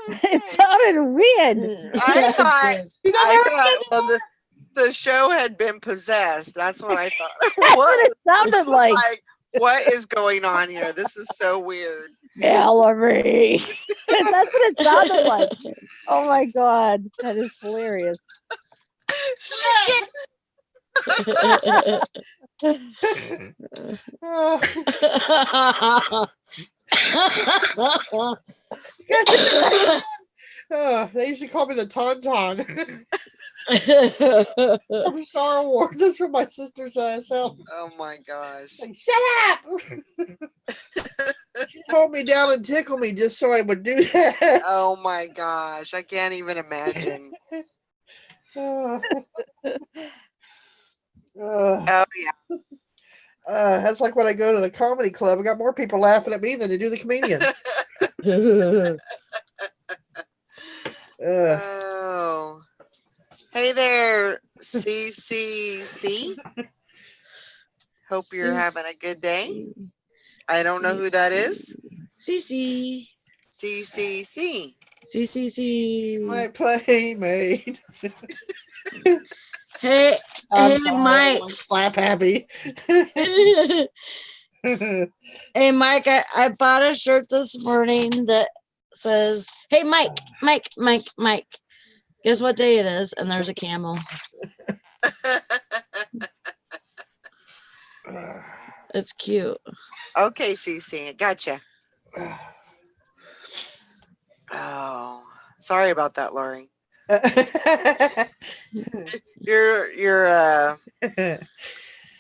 It sounded weird. I thought well, the show had been possessed. That's what I thought. That's what it sounded like. What is going on here? This is so weird. Valerie. That's what it sounded like. Oh my God. That is hilarious. They used to call me the Tauntaun from Star Wars. That's from my sister's cell. Oh my gosh. Like, shut up! She hold me down and tickle me just so I would do that. Oh my gosh. I can't even imagine. Oh yeah. That's like when I go to the comedy club. I got more people laughing at me than they do the comedian. Oh. Hey there, CCC. Hope you're having a good day. I don't know who that is. CC. CCC. CCC. My playmate. Hey, I'm hey, sorry, Mike. I'm slap happy. Hey, Mike, I bought a shirt this morning that says, hey, Mike. Guess what day it is? And there's a camel. It's cute. Okay, CC. Gotcha. Oh, sorry about that, Lori. Your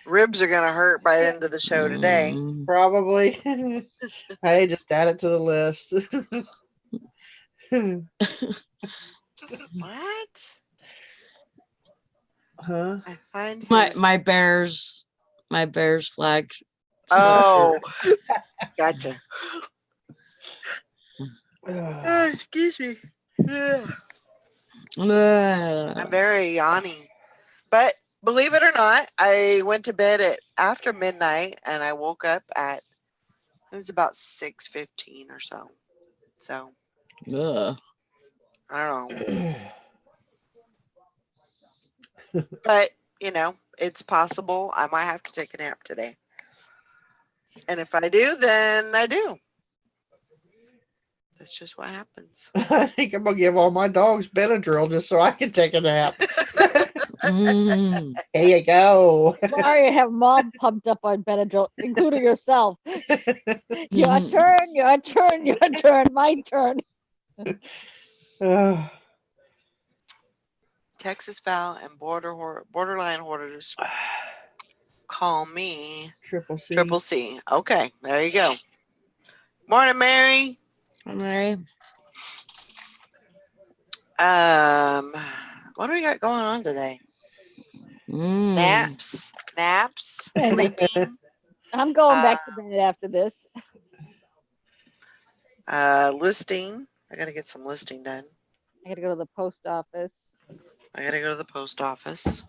ribs are gonna hurt by the end of the show today. Probably. I just add it to the list. What? Huh? I find his... my Bears flag. Oh, gotcha. Oh, excuse me. Yeah. I'm very yawny. But believe it or not, I went to bed at after midnight and I woke up at it was about 6:15 or so. So Ugh. I don't know. But you know, it's possible I might have to take a nap today. And if I do, then I do. That's just what happens. I think I'm gonna give all my dogs Benadryl just so I can take a nap. Here you go. Sorry, I have them all pumped up on Benadryl, including yourself. Your turn, my turn. Uh, Texas Val and borderline hoarders call me Triple C. Triple C. Okay, there you go. Morning, Mary. I'm Mary. What do we got going on today? Mm. Naps, And sleeping, I'm going back to bed after this. listing. I gotta get some listing done. I gotta go to the post office. I gotta go to the post office.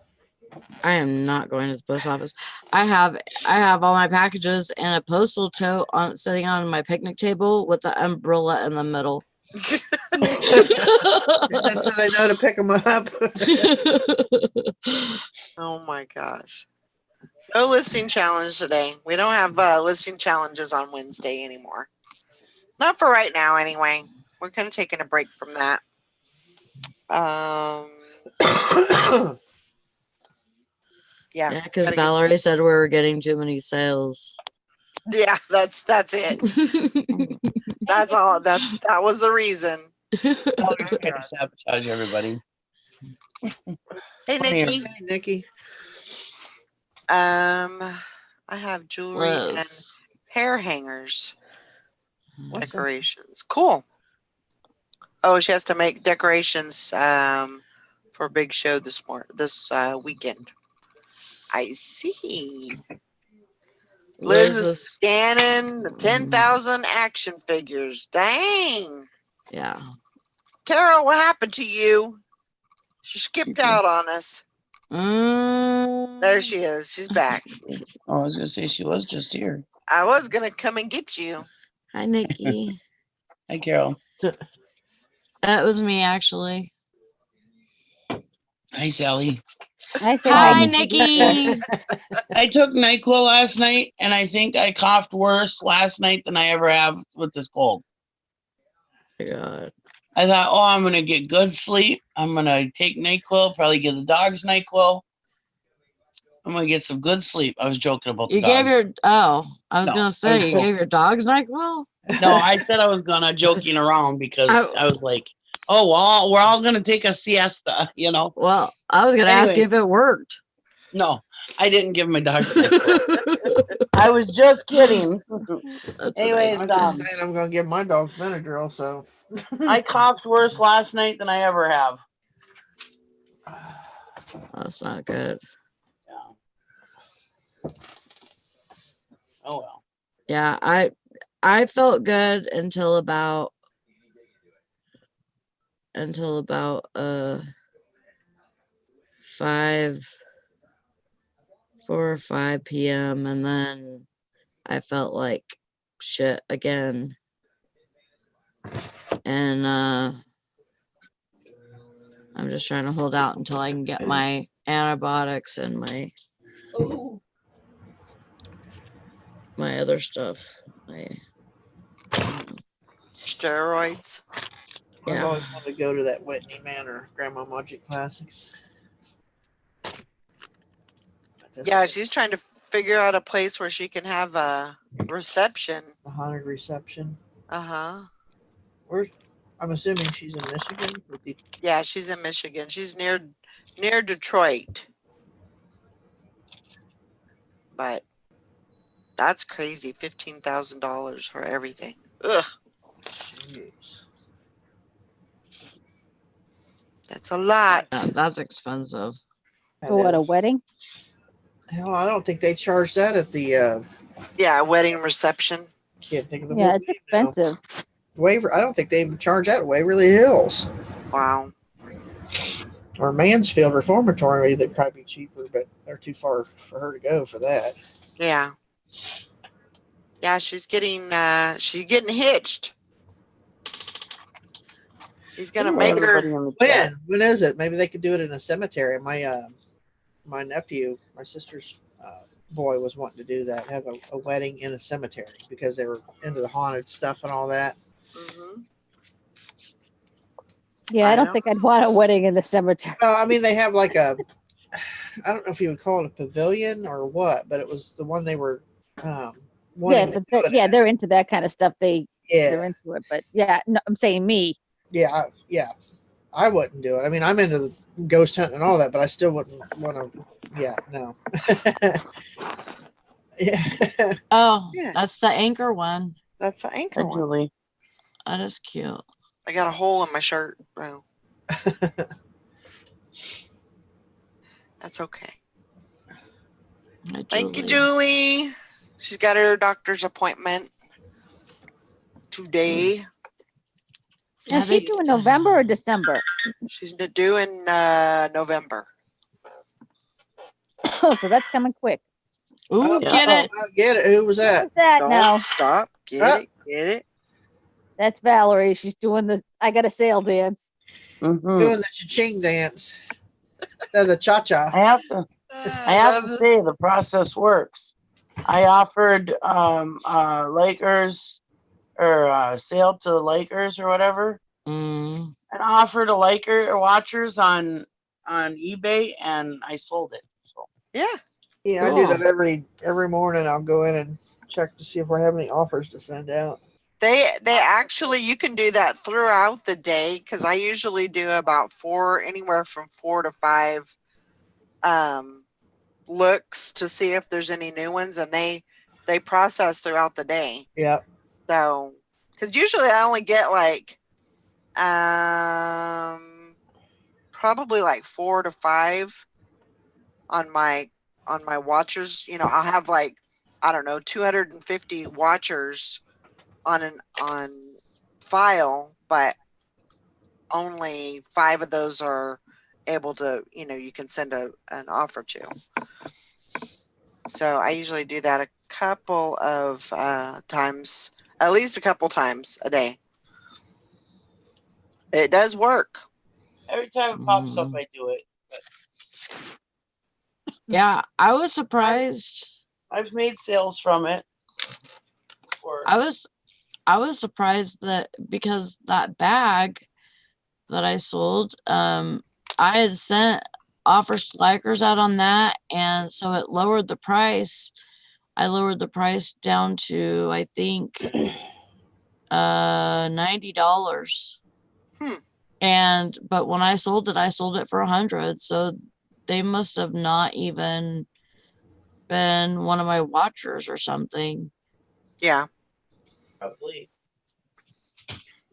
I am not going to the post office. I have all my packages in a postal tote on sitting on my picnic table with the umbrella in the middle. Is that so they know to pick them up? Oh my gosh. No listing challenge today. We don't have listing challenges on Wednesday anymore. Not for right now, anyway. We're kind of taking a break from that. Yeah. Yeah, because gotta get Valerie said we were getting too many sales. Yeah, that's it. That's all. That was the reason. Oh, you're trying to sabotage everybody. Hey, Come Nikki. here. Hey, Nikki. I have jewelry and Liz. hair hangers What's that? decorations. Cool. Oh, she has to make decorations for a big show this weekend. I see. Liz is scanning the 10,000 action figures. Dang. Yeah. Carol, what happened to you? She skipped out on us. There she is. She's back. Oh, I was gonna say she was just here. I was going to come and get you. Hi, Nikki. Hi, Carol. That was me, actually. Hi, Sally. I said Hi, Nikki. Nikki. I took NyQuil last night, and I think I coughed worse last night than I ever have with this cold. God. I thought, oh, I'm gonna get good sleep. I'm gonna take NyQuil, probably give the dogs NyQuil. I'm gonna get some good sleep. I was joking about the You gave dogs. I was No, gonna I say was you joking. gave your dogs NyQuil? No, I said I was gonna joking around because I was like, oh, well, we're all gonna take a siesta, you know. Well, I was gonna ask you if it worked. No, I didn't give my dogs NyQuil. I was just kidding. Anyways, I was just saying I'm gonna give my dogs Benadryl, so I coughed worse last night than I ever have. That's not good. Yeah. Oh well. Yeah, I felt good until about 4 or 5 p.m. and then I felt like shit again. And I'm just trying to hold out until I can get my antibiotics and my other stuff. Steroids. I've always wanted to go to that Whitney Manor Grandma Magic Classics. Yeah, she's trying to figure out a place where she can have a reception. A haunted reception. Uh-huh. I'm assuming she's in Michigan. Yeah, she's in Michigan. She's near Detroit. But that's crazy. $15,000 for everything. Ugh. Jeez. That's a lot. Yeah, that's expensive. For what, a wedding? Hell, I don't think they charge that at the Yeah, wedding reception. can't think of the Yeah, word it's expensive. Waver. I don't think they charge that at Waverly Hills Wow. or Mansfield Reformatory. They'd probably be cheaper, but they're too far for her to go for that. Yeah. Yeah, she's getting hitched. He's gonna Hello, make her. everybody in the chat. When is it? Maybe they could do it in a cemetery. My nephew, my sister's boy, was wanting to do that, have a wedding in a cemetery because they were into the haunted stuff and all that. Mm-hmm. Yeah, I don't think I'd want a wedding in the cemetery. No, I mean they have like I don't know if you would call it a pavilion or what, but it was the one they were Yeah, but they're into that kind of stuff. They're into it. But yeah, no, I'm saying me. Yeah, I wouldn't do it. I mean, I'm into the ghost hunting and all that, but I still wouldn't want to. Yeah, no. Yeah. Oh, Yeah, that's the anchor one. that's the anchor Hi, one. Julie. That is cute. I got a hole in my shirt. Oh, that's okay. Hi, Thank you, Julie. Julie. She's got her doctor's appointment today. Now, Yeah, she they- doing November or December? She's doing November. Oh, so that's coming quick. Ooh, Yeah. get it? Get it? Who was that? What's that Don't now? stop. Get Ah. it. Get it. That's Valerie. She's doing the I got a sale dance. Mhm. Doing the cha-ching dance. No, the cha-cha. I have to love it. say the process works. I offered Lakers or sale to the Lakers or whatever, Mm. and offered a Laker watchers on eBay, and I sold it. So Yeah. Yeah, I do Cool. that every morning. I'll go in and check to see if I have any offers to send out. They actually, you can do that throughout the day, because I usually do about anywhere from 4 to 5 looks to see if there's any new ones, and they process throughout the day. Yeah. So, because usually I only get like probably like 4 to 5 on my watchers. I'll have like, I don't know, 250 watchers on file, but only 5 of those are able to, you can send an offer to. So I usually do that a couple of times, at least a couple times a day. It does work. every time it pops up, Mhm. I do it. Yeah, I was surprised. I've made sales from it. I was surprised that because that bag that I sold, I had sent offers to Likers out on that, and so it lowered the price. I lowered the price down to, I think, $90. But when I sold it for 100. So they must have not even been one of my watchers or something. Yeah. Probably.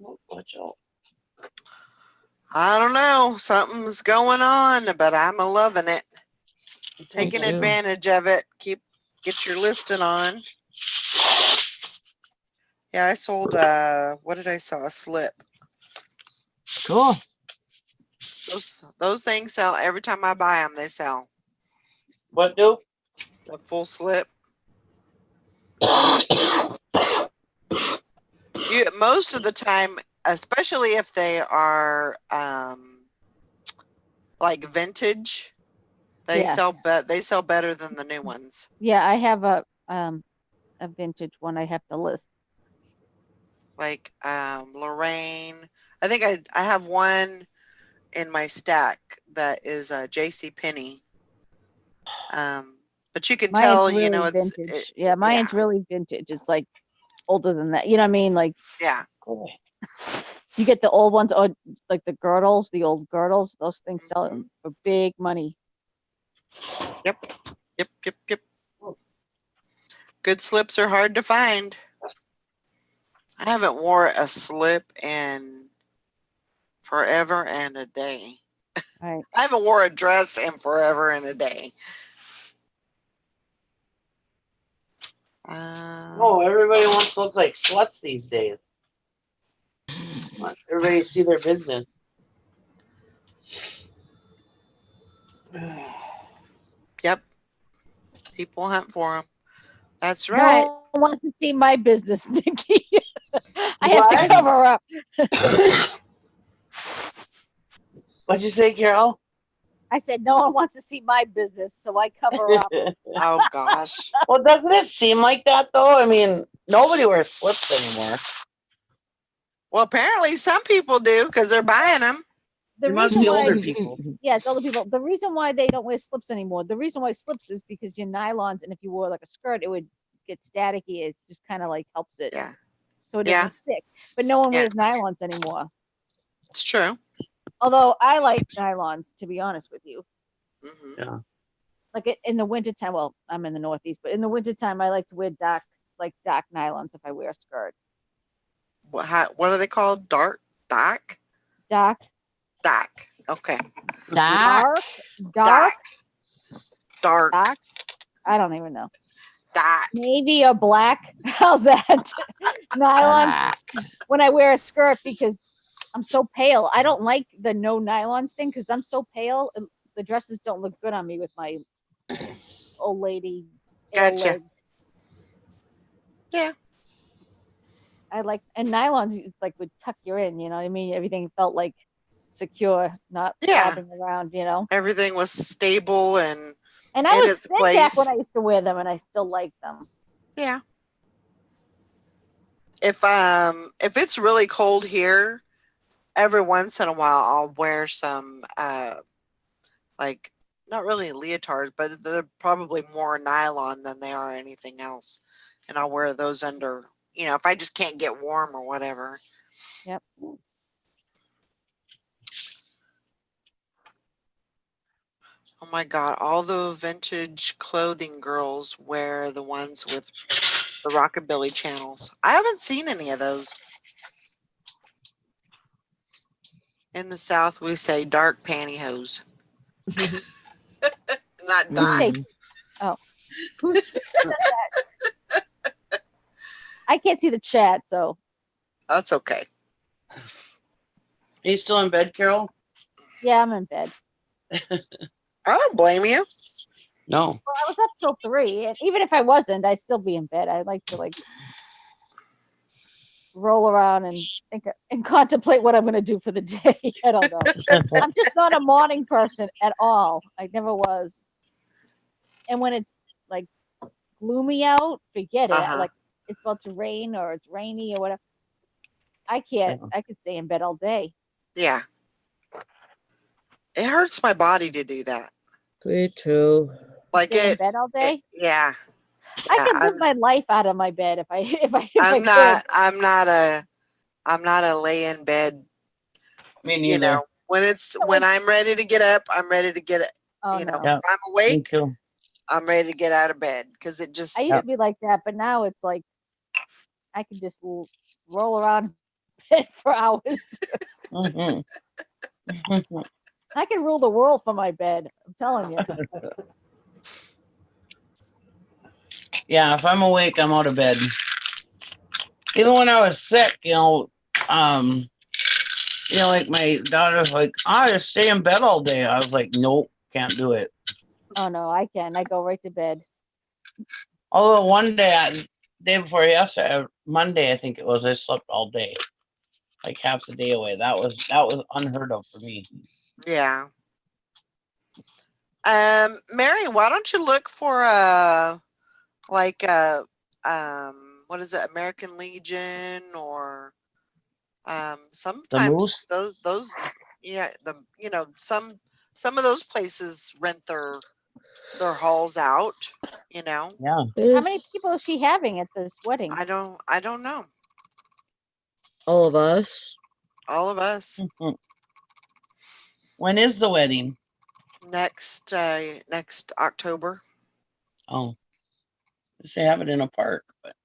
Oh, watch out. I don't know. Something's going on, but I'm loving it. Taking too. advantage of it. Get your listing on. Yeah, I sold what did I sell? A slip. Cool. Those things sell every time I buy them. They sell What do? a full slip. Most of the time, especially if they are like vintage, they Yeah. sell better than the new ones. Yeah, I have a vintage one I have to list. Like Lorraine. I think I have one in my stack that is JC Penney. But you can Mine's tell, really it's vintage. Yeah, mine's really vintage. It's like older than that. You know what I mean? Like yeah. Cool. you get the old ones or like the girdles, the old girdles, those things sell Mhm. for big money. Yep. Good slips are hard to find. I haven't wore a slip in forever and a day. Right. I haven't wore a dress in forever and a day. Oh, everybody wants to look like sluts these days. Want everybody to see their business. Yep. People hunt for them. That's right. No one wants to see my business, Nikki. I have to What? cover up. What'd you say, Carol? I said no one wants to see my business, so I cover up. Oh gosh. Well, doesn't it seem like that though? I mean, nobody wears slips anymore. Well, apparently some people do because they're buying them. The It must reason be why, older people. yeah, it's older people. The reason why they don't wear slips anymore, the reason why slips is because your nylons, and if you wore like a skirt, it would get staticky. It's just kind of like helps it, Yeah. so it Yeah. doesn't stick. But no one Yeah. wears nylons anymore. It's true. Although I like nylons, to be honest with you. Hmm. Yeah. Like in the wintertime, well, I'm in the Northeast, but in the wintertime, I like to wear dark nylons if I wear a skirt. What are they called? Dark? Dark? Dark, Dark. Okay. Doc. dark, Dark. dark. I don't even know. Dark. Navy or black. How's that? Nylons Doc. when I wear a skirt because I'm so pale. I don't like the no nylons thing because I'm so pale. The dresses don't look good on me with my old lady ale Gotcha. leg. Yeah. I like, and nylons like would tuck you in, you know what I mean? Everything felt like secure, not Yeah. flopping around, you know? Everything was stable and And I in was its thin back when place. I used to wear them and I still like them. Yeah. If it's really cold here, every once in a while I'll wear some like not really leotards, but they're probably more nylon than they are anything else. And I'll wear those under, if I just can't get warm or whatever. Yep. Oh my God, all the vintage clothing girls wear the ones with the rockabilly channels. I haven't seen any of those. In the South, we say dark pantyhose, not We dye. say, Mm. oh, who said that? I can't see the chat, so That's okay. Are you still in bed, Carol? yeah, I'm in bed. I don't blame you. No. Well, I was up till 3, and even if I wasn't, I'd still be in bed. I like to roll around and think and contemplate what I'm going to do for the day. I don't know. I'm just not a morning person at all. I never was. And when it's like gloomy out, forget it. Uh-huh. Like it's about to rain or it's rainy or whatever. I can't. I could stay in bed all day. Yeah. It hurts my body to do that. Me too. Like Stay in bed all day. yeah. I Yeah, could live my life out of my bed if I I'm could. I'm not a lay in bed, Me neither. when I'm ready to get up, I'm ready to get it. Oh no. Yeah. If I'm Me awake, too. I'm ready to get out of bed because it I just used to be like that, but now it's like I can just roll around bed for hours. Mhm. I can rule the world from my bed. I'm telling you. Yeah, if I'm awake, I'm out of bed. Even when I was sick, like my daughter's like, I just stay in bed all day. I was like, nope, can't do it. Oh no, I can. I go right to bed. Although one day, day before yesterday, Monday, I think it was, I slept all day, like half the day away. That was unheard of for me. yeah. Mary, why don't you look for like what is it, American Legion or sometimes Moose? those some of those places rent their halls out, Yeah. How many people is she having at this wedding? I don't know. All of us. All of us. When is the wedding? Next October. Oh, they have it in a park, but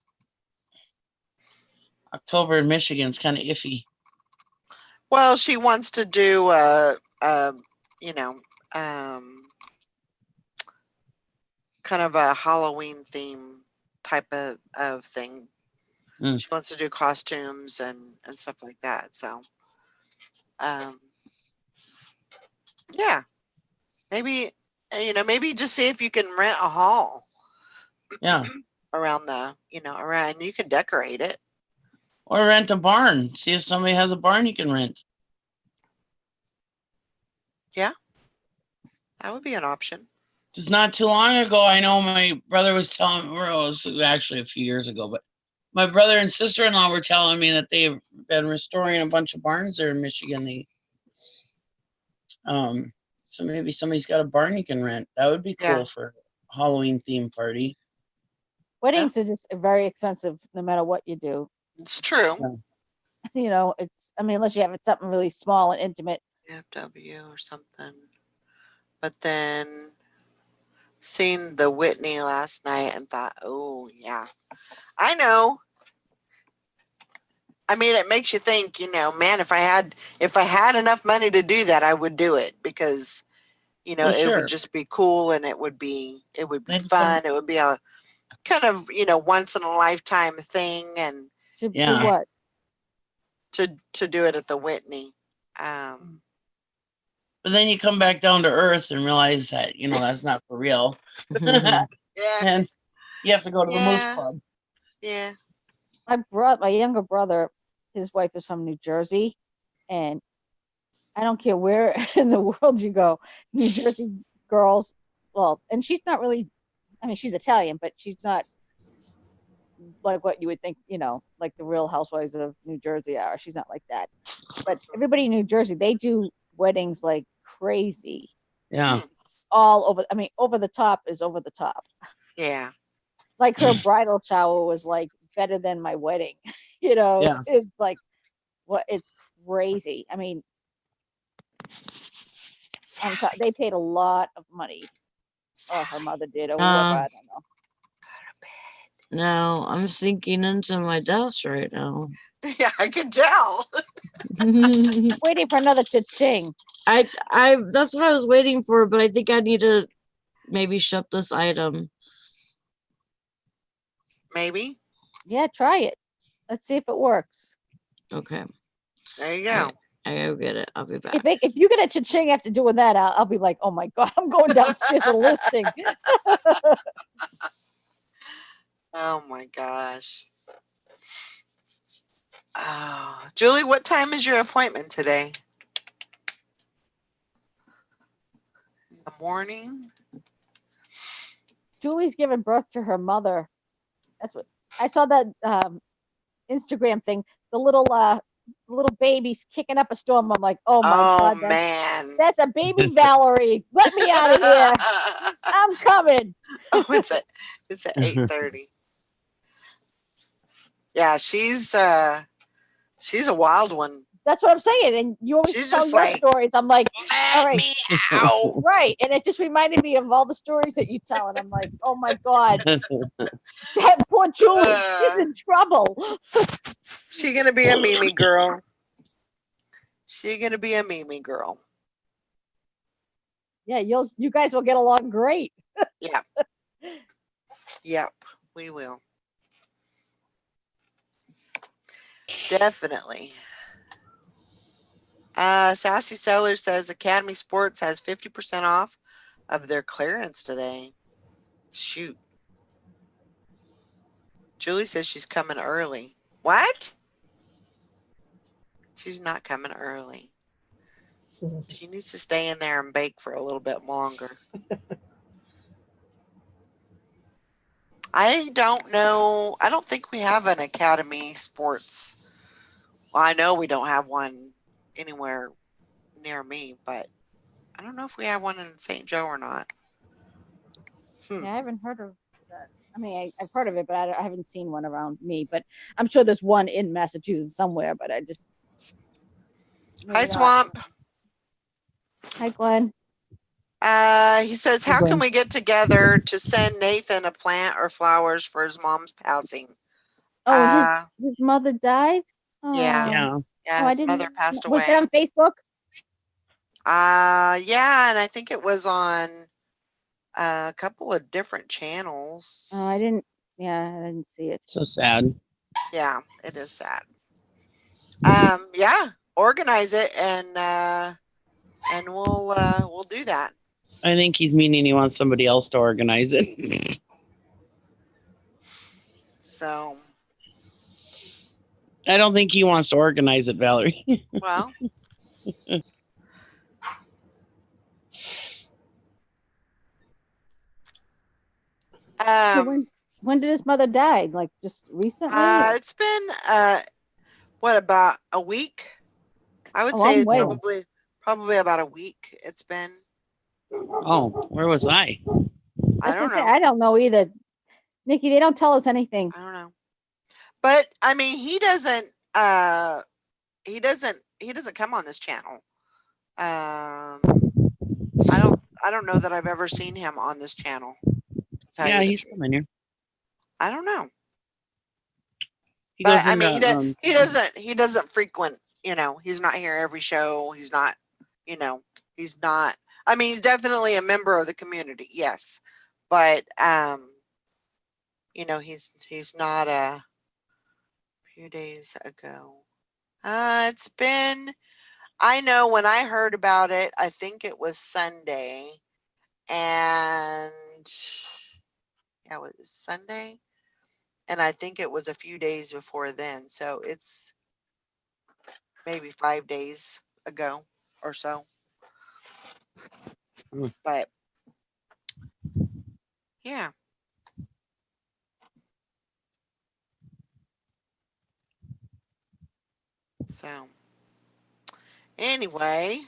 October in Michigan's kind of iffy. Well, she wants to do you know, um kind of a Halloween theme type of thing. Mm. She wants to do costumes and stuff like that. So, um, yeah, maybe maybe just see if you can rent a hall Yeah. around around. You can decorate it. Or rent a barn. See if somebody has a barn you can rent. Yeah, that would be an option. Just not too long ago, I know my brother was telling me, or it was actually a few years ago, but my brother and sister-in-law were telling me that they've been restoring a bunch of barns there in Michigan. So maybe somebody's got a barn you can rent. That would be cool Yeah. for a Halloween theme party. Weddings are just very expensive no matter what you do. It's true. Yeah. It's, I mean, unless you have it something really small and intimate. FW or something. But then seen the Whitney last night and thought, oh yeah, I know. I mean, it makes you think, man, if I had enough money to do that, I would do it because, Well, it would sure. just be cool and it would be Then fun. It would be a kind of, once in a lifetime thing and To do Yeah. what? to do it at the Whitney. But then you come back down to earth and realize that, that's not for real. Yeah. And you have to go to the Moose Yeah. Club. Yeah. My younger brother, his wife is from New Jersey, and I don't care where in the world you go, New Jersey girls, well, and she's not really, I mean, she's Italian, but she's not like what you would think, like the Real Housewives of New Jersey are. She's not like that. But everybody in New Jersey, they do weddings like crazy. Yeah. All over, I mean, over the top is over the top. Yeah. Like her bridal shower was like better than my wedding. Yeah. It's like, it's crazy. I mean, they paid a lot of money. Or her mother did, or whoever, I don't know. No, I'm sinking into my desk right now. Yeah, I can tell. Waiting for another cha-ching. I that's what I was waiting for, but I think I need to maybe ship this item. Maybe. Yeah, try it. Let's see if it works. Okay. There you go. Alright, I gotta get it. I'll be back. If you get a cha-ching after doing that, I'll be like, oh my God, I'm going downstairs and listening. Oh my gosh. Oh, Julie, what time is your appointment today? In the morning? Julie's giving birth to her mother. That's what I saw, that Instagram thing. The little baby's kicking up a storm. I'm like, oh my God, Man. that's a baby Valerie. Let me out of here. I'm coming. Oh, it's at 8:30. Yeah, she's a wild one. That's what I'm saying. And you always She's tell just your like, stories. I'm like, all let right. me out. Right. And it just reminded me of all the stories that you tell. And I'm like, oh my God, that poor Julie, she's in trouble. She gonna be a Mimi girl. She gonna be a Mimi girl. Yeah, you guys will get along great. Yep. Yep, we will. Definitely. Sassy Seller says Academy Sports has 50% off of their clearance today. Shoot. Julie says she's coming early. What? She's not coming early. She needs to stay in there and bake for a little bit longer. I don't know. I don't think we have an Academy Sports. Well, I know we don't have one anywhere near me, but I don't know if we have one in St. Joe or not. Yeah, I haven't heard of that. I mean, I've heard of it, but I haven't seen one around me. But I'm sure there's one in Massachusetts somewhere. But I just. Hi, Swamp. Hi, Glenn. He says, how can we get together to send Nathan a plant or flowers for his mom's passing? Oh, his mother died? Oh. Yeah. Yeah, his mother passed away. Was it on Facebook? Yeah, and I think it was on a couple of different channels. Oh, I didn't see it. So sad. Yeah, it is sad. Yeah, organize it and we'll do that. I think he's meaning he wants somebody else to organize it. So. I don't think he wants to organize it, Valerie. Well. So when did his mother die? Like just recently? It's been what, about a week? I would say probably about a week. It's been. Oh, where was I? I don't know. I don't know either. Nikki, they don't tell us anything. I don't know. But I mean, he doesn't he doesn't come on this channel. I don't know that I've ever seen him on this channel. To tell Yeah, you the he's truth. coming here. I don't know. He But goes I into mean, he doesn't frequent. You know, he's not here every show. He's not. You know, he's not. I mean, he's definitely a member of the community. Yes, but you know, he's not a few days ago. It's been. I know when I heard about it, I think it was Sunday, and yeah, it was Sunday, and I think it was a few days before then. So it's maybe 5 days ago or so. Hmm. But yeah. So anyway,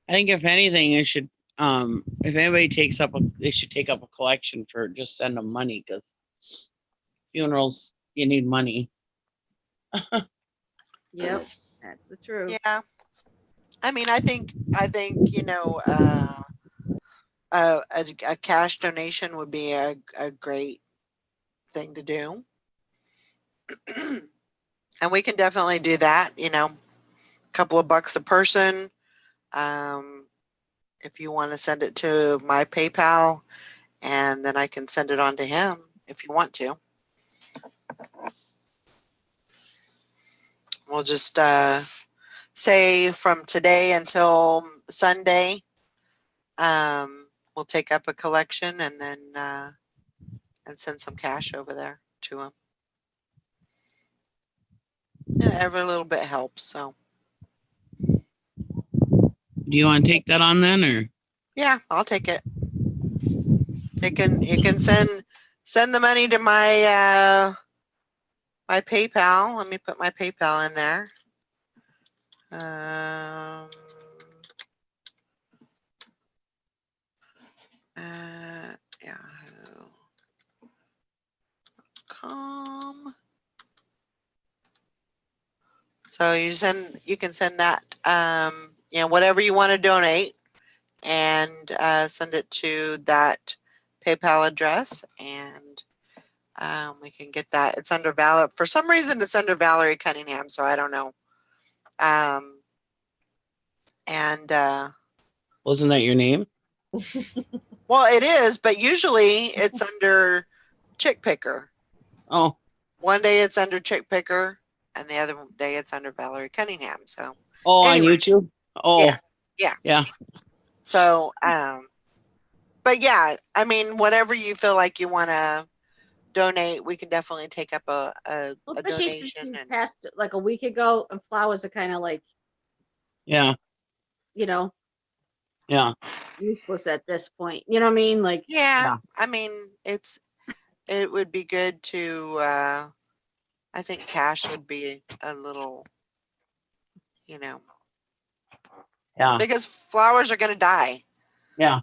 I think if anything, it should if anybody takes up they should take up a collection for just send them money because funerals you need money. Yep, that's the truth. yeah. I mean, I think you know, a cash donation would be a great thing to do, and we can definitely do that. You know, a couple of bucks a person. Um, if you want to send it to my PayPal, and then I can send it on to him if you want to. We'll just say from today until Sunday, we'll take up a collection and then and send some cash over there to him. Yeah, every little bit helps. So Do you want to take that on then, or yeah, I'll take it. You can send the money to my PayPal. Let me put my PayPal in there. Yahoo.com. So you can send that you know, whatever you want to donate, and send it to that PayPal address, and we can get that. It's under Valerie. For some reason, it's under Valerie Cunningham, so I don't know. And wasn't that your name? well, it is, but usually it's under Chick Picker. Oh, One day it's under Chick Picker, and the other day it's under Valerie Cunningham. So on anyway, YouTube. Oh, yeah. So but yeah, I mean, whatever you feel like you want to donate, we can definitely take up Well, a especially since donation. she And passed like a week ago, and flowers are kind of like, yeah, you know, yeah, useless at this point. You know what I mean? Like, yeah, yeah. I mean, it would be good to I think cash would be a little, you know, Yeah, because flowers are going to die, yeah,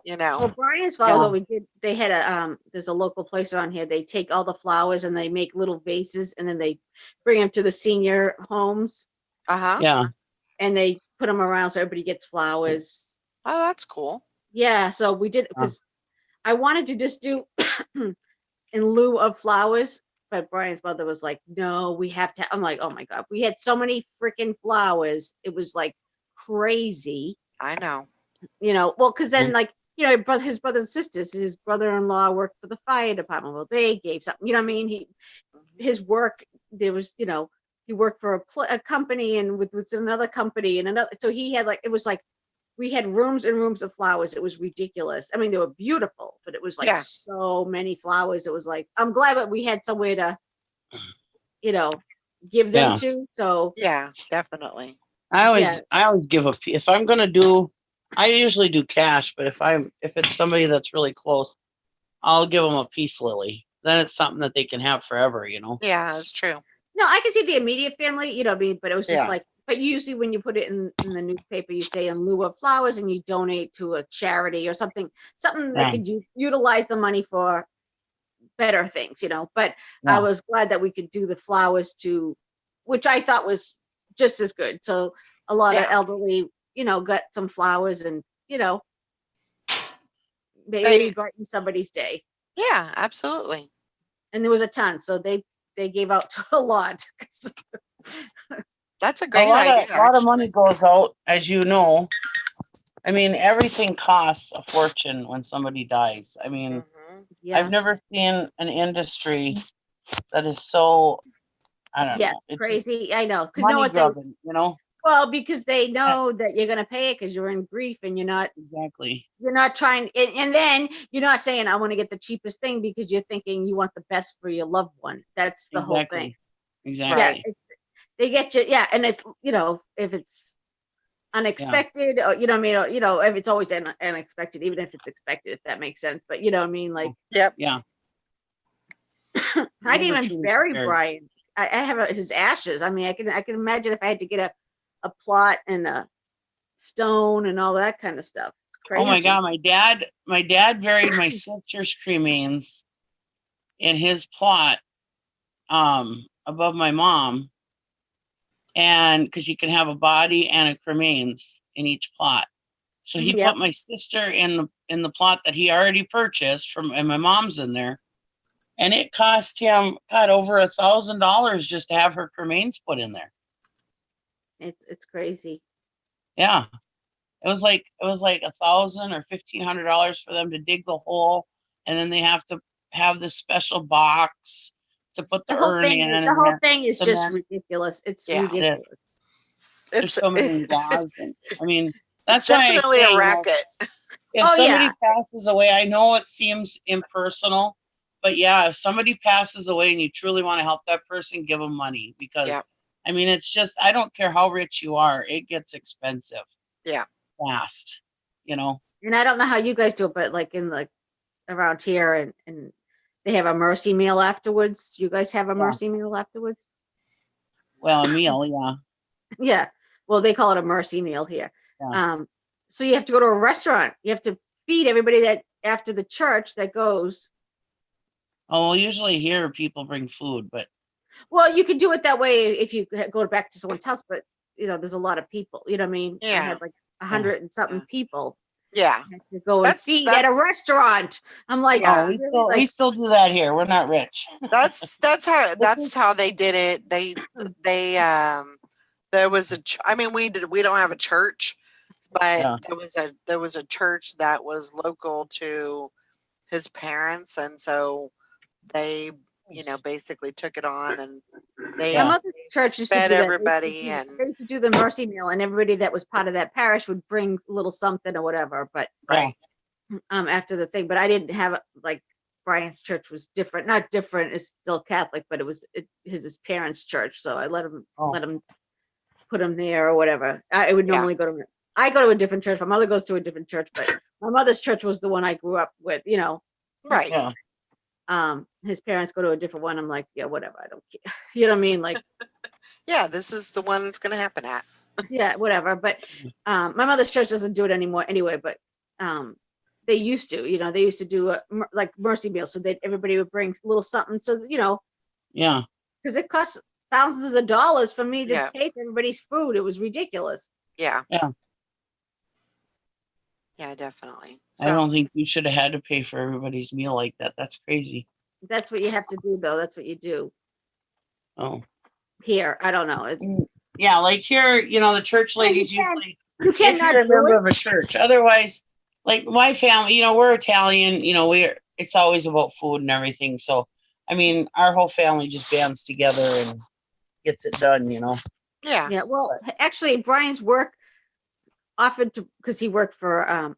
you well, know. Brian's flowers, Yeah. what we did, they had there's a local place around here. They take all the flowers and they make little vases, and then they bring them to the senior homes, Uh-huh. yeah, and they put them around so everybody gets flowers. Oh, that's cool. Yeah, so we did because I wanted to just do in lieu of flowers, but Brian's mother was like, "No, we have to." I'm like, "Oh my god, we had so many freaking flowers. It was like crazy." I know. You know, well, because then Mm. like, you know, his brothers and sisters, his brother-in-law worked for the fire department. Well, they gave something. You know what I mean? His work, there was, you know, he worked for a company and with another company and another. So he had like, it was like we had rooms and rooms of flowers. It was ridiculous. I mean, they were beautiful, but it was like Yeah. so many flowers. It was like, I'm glad that we had somewhere to, you know, give them yeah. to. So Yeah, definitely. I yeah, always give if I'm gonna do, I usually do cash, but if it's somebody that's really close, I'll give them a peace lily. Then it's something that they can have forever, you know. Yeah, that's true. no, I can see the immediate family, you know, what I mean, but it was just Yeah. like, but usually when you put it in the newspaper, you say in lieu of flowers and you donate to a charity or something that Yeah, could utilize the money for better things, you know. But I yeah, was glad that we could do the flowers to which I thought was just as good. So a lot of Yeah. elderly, got some flowers and, maybe They- brighten somebody's day. Yeah, absolutely. And there was a ton, so they gave out a lot. That's a A great lot idea. of lot of actually. money goes out, as you know. I mean, everything costs a fortune when somebody dies. I mean, Mhm. Yeah. I've never seen an industry that is so, I don't Yes, know, it's crazy. I know. Because money grubbing, you know? well, because they know that you're gonna pay it because you're in grief and Exactly. you're not trying, and then you're not saying I want to get the cheapest thing because you're thinking you want the best for your loved one. That's the whole thing. Exactly. Yeah, Exactly. they get you. Yeah, and it's if it's unexpected, or you know what I mean, or, if it's always unexpected, even if it's expected, if that makes sense. But you know what I mean, like Yep. Yeah. I Never didn't even truly bury prepared. Brian. I have his ashes. I mean, I can imagine if I had to get a plot and a stone and all that kind of stuff. It's Oh my crazy. God, my dad buried my sister's cremains in his plot above my mom, and because you can have a body and a cremains in each plot. So he Yep. put my sister in the plot that he already purchased from, and my mom's in there. And it cost him, God, over $1,000 just to have her cremains put in there. It's crazy. Yeah. It was like $1,000 or $1,500 for them to dig the hole, and then they have to have this special box to put the The whole urn thing. in. The And whole then thing is the just men, ridiculous. It's Yeah. ridiculous. there's It's so many laws, and I mean, it's that's why I definitely say, a racket. if Oh, somebody yeah. passes away, I know it seems impersonal, but yeah, if somebody passes away and you truly want to help that person, give them money, because Yeah. I mean, it's just, I don't care how rich you are, it gets expensive Yeah. fast, you know. And I don't know how you guys do it, but like around here and they have a mercy meal afterwards. You guys have a Yeah. mercy meal afterwards? Well, a meal, yeah. Yeah. Well, they call it a mercy meal here. Yeah. So you have to go to a restaurant. You have to feed everybody that after the church that goes. Oh, well, usually here people bring food, but Well, you could do it that way if you go back to someone's house, but there's a lot of people. You know what I mean? I Yeah. had like 100 and something people Yeah. to go and feed at a restaurant. I'm like, Yeah. oh, really? we still do that here. We're not rich. That's how they did it. They there was I mean we don't have a church, but Yeah. there was a church that was local to his parents, and so they basically took it on, and they My Yeah. mother's church used to fed do that. everybody, and They used to do the mercy meal, and everybody that was part of that parish would bring a little something or whatever. But right. after the thing, but I didn't have like Brian's church was different. Not different. It's still Catholic, but it was his parents' church. So I let him Oh. put him there or whatever. I would Yeah. normally go to. I go to a different church. My mother goes to a different church, but my mother's church was the one I grew up with. Right. Yeah. His parents go to a different one. I'm like, yeah, whatever. I don't care. You know what I mean? Like, Yeah, this is the one that's going to happen at. yeah, whatever. But my mother's church doesn't do it anymore anyway. But they used to. They used to do like mercy meals, so that everybody would bring a little something. So Yeah. because it costs thousands of dollars for me to Yeah. pay for everybody's food. It was ridiculous. Yeah. Yeah. Yeah, definitely. I don't think you should have had to pay for everybody's meal like that. That's crazy. That's what you have to do, though. That's what you do Oh. here. I don't know. Yeah, like here, the church ladies you can. usually, You if you're cannot a do member it. of a church. Otherwise, like my family, we're Italian, it's always about food and everything. So, I mean, our whole family just bands together and gets it done, Yeah. Yeah. Well, actually, Brian's work offered to, because he worked for a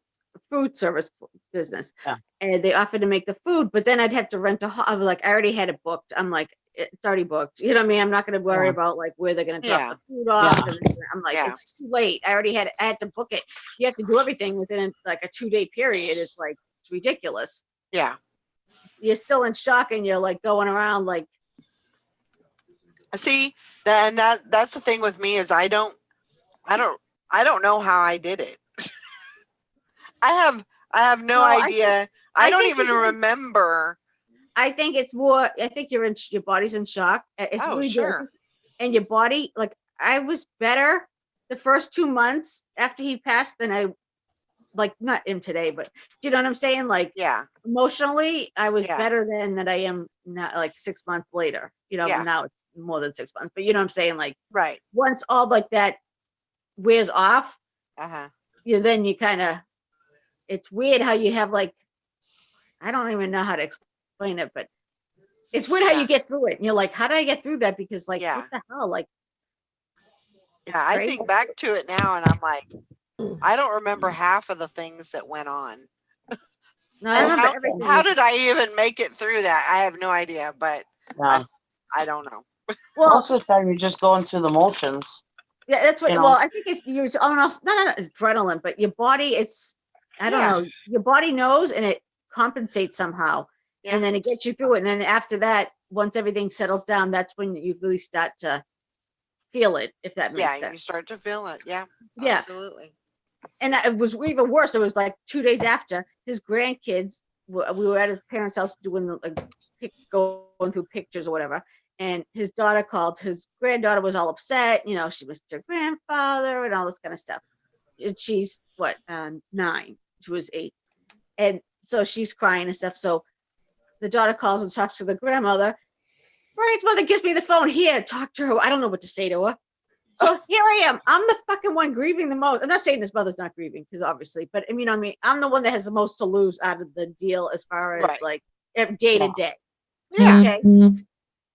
food service business, Yeah. and they offered to make the food, but then I'd have to rent I was like, I already had it booked. I'm like, it's already booked. You know what I mean? I'm not going to worry Yeah. about like where they're going to drop Yeah. the food off. Yeah. And then I'm like, Yeah. it's too late. I had to book it. You have to do everything within like a 2-day period. It's like, it's ridiculous. Yeah. You're still in shock and you're like going around like, See, that's the thing with me is I don't know how I did it. I have no Well, idea. I don't even remember. I think it's more, I think your body's in shock. It's Oh, really sure. and your body, like I was better the first 2 months after he passed than I, like not him today, but do you know what I'm saying? Like Yeah. emotionally, I was Yeah. better then than I am now, like 6 months later. You know, Yeah. now it's more than 6 months, but you know what I'm saying? Like Right. once all like that wears off, Uh-huh. then you kind of, it's weird how you have like, I don't even know how to explain it, but it's weird how Yeah. you get through it. And you're like, how did I get through that? Because like, Yeah. what the hell? Like, Yeah, I crazy. think back to it now and I'm like, I don't remember half of the things that went on. no, I And remember how everything. did I even make it through that? I have no idea, but Yeah. I don't know. Well, Most of the time, you're just going through the motions. yeah, that's what, you know. well, I think it's your, almost not adrenaline, but your body, it's, I don't Yeah. know, your body knows and it compensates somehow. Yeah. And then it gets you through it. And then after that, once everything settles down, that's when you really start to feel it, if that makes Yeah, sense. you start to feel it. Yeah. Yeah. Absolutely. And it was even worse. It was like 2 days after his grandkids, we were at his parents' house doing the going through pictures or whatever. And his daughter called. His granddaughter was all upset. You know, she missed her grandfather and all this kind of stuff. And she's what, 9? She was 8, and so she's crying and stuff. So the daughter calls and talks to the grandmother. Brian's mother gives me the phone. Here, talk to her. I don't know what to say to her. So here I am. I'm the fucking one grieving the most. I'm not saying his mother's not grieving, because obviously, but I mean, I'm the one that has the most to lose out of the deal as far as Right. like day to day. Yeah. Okay.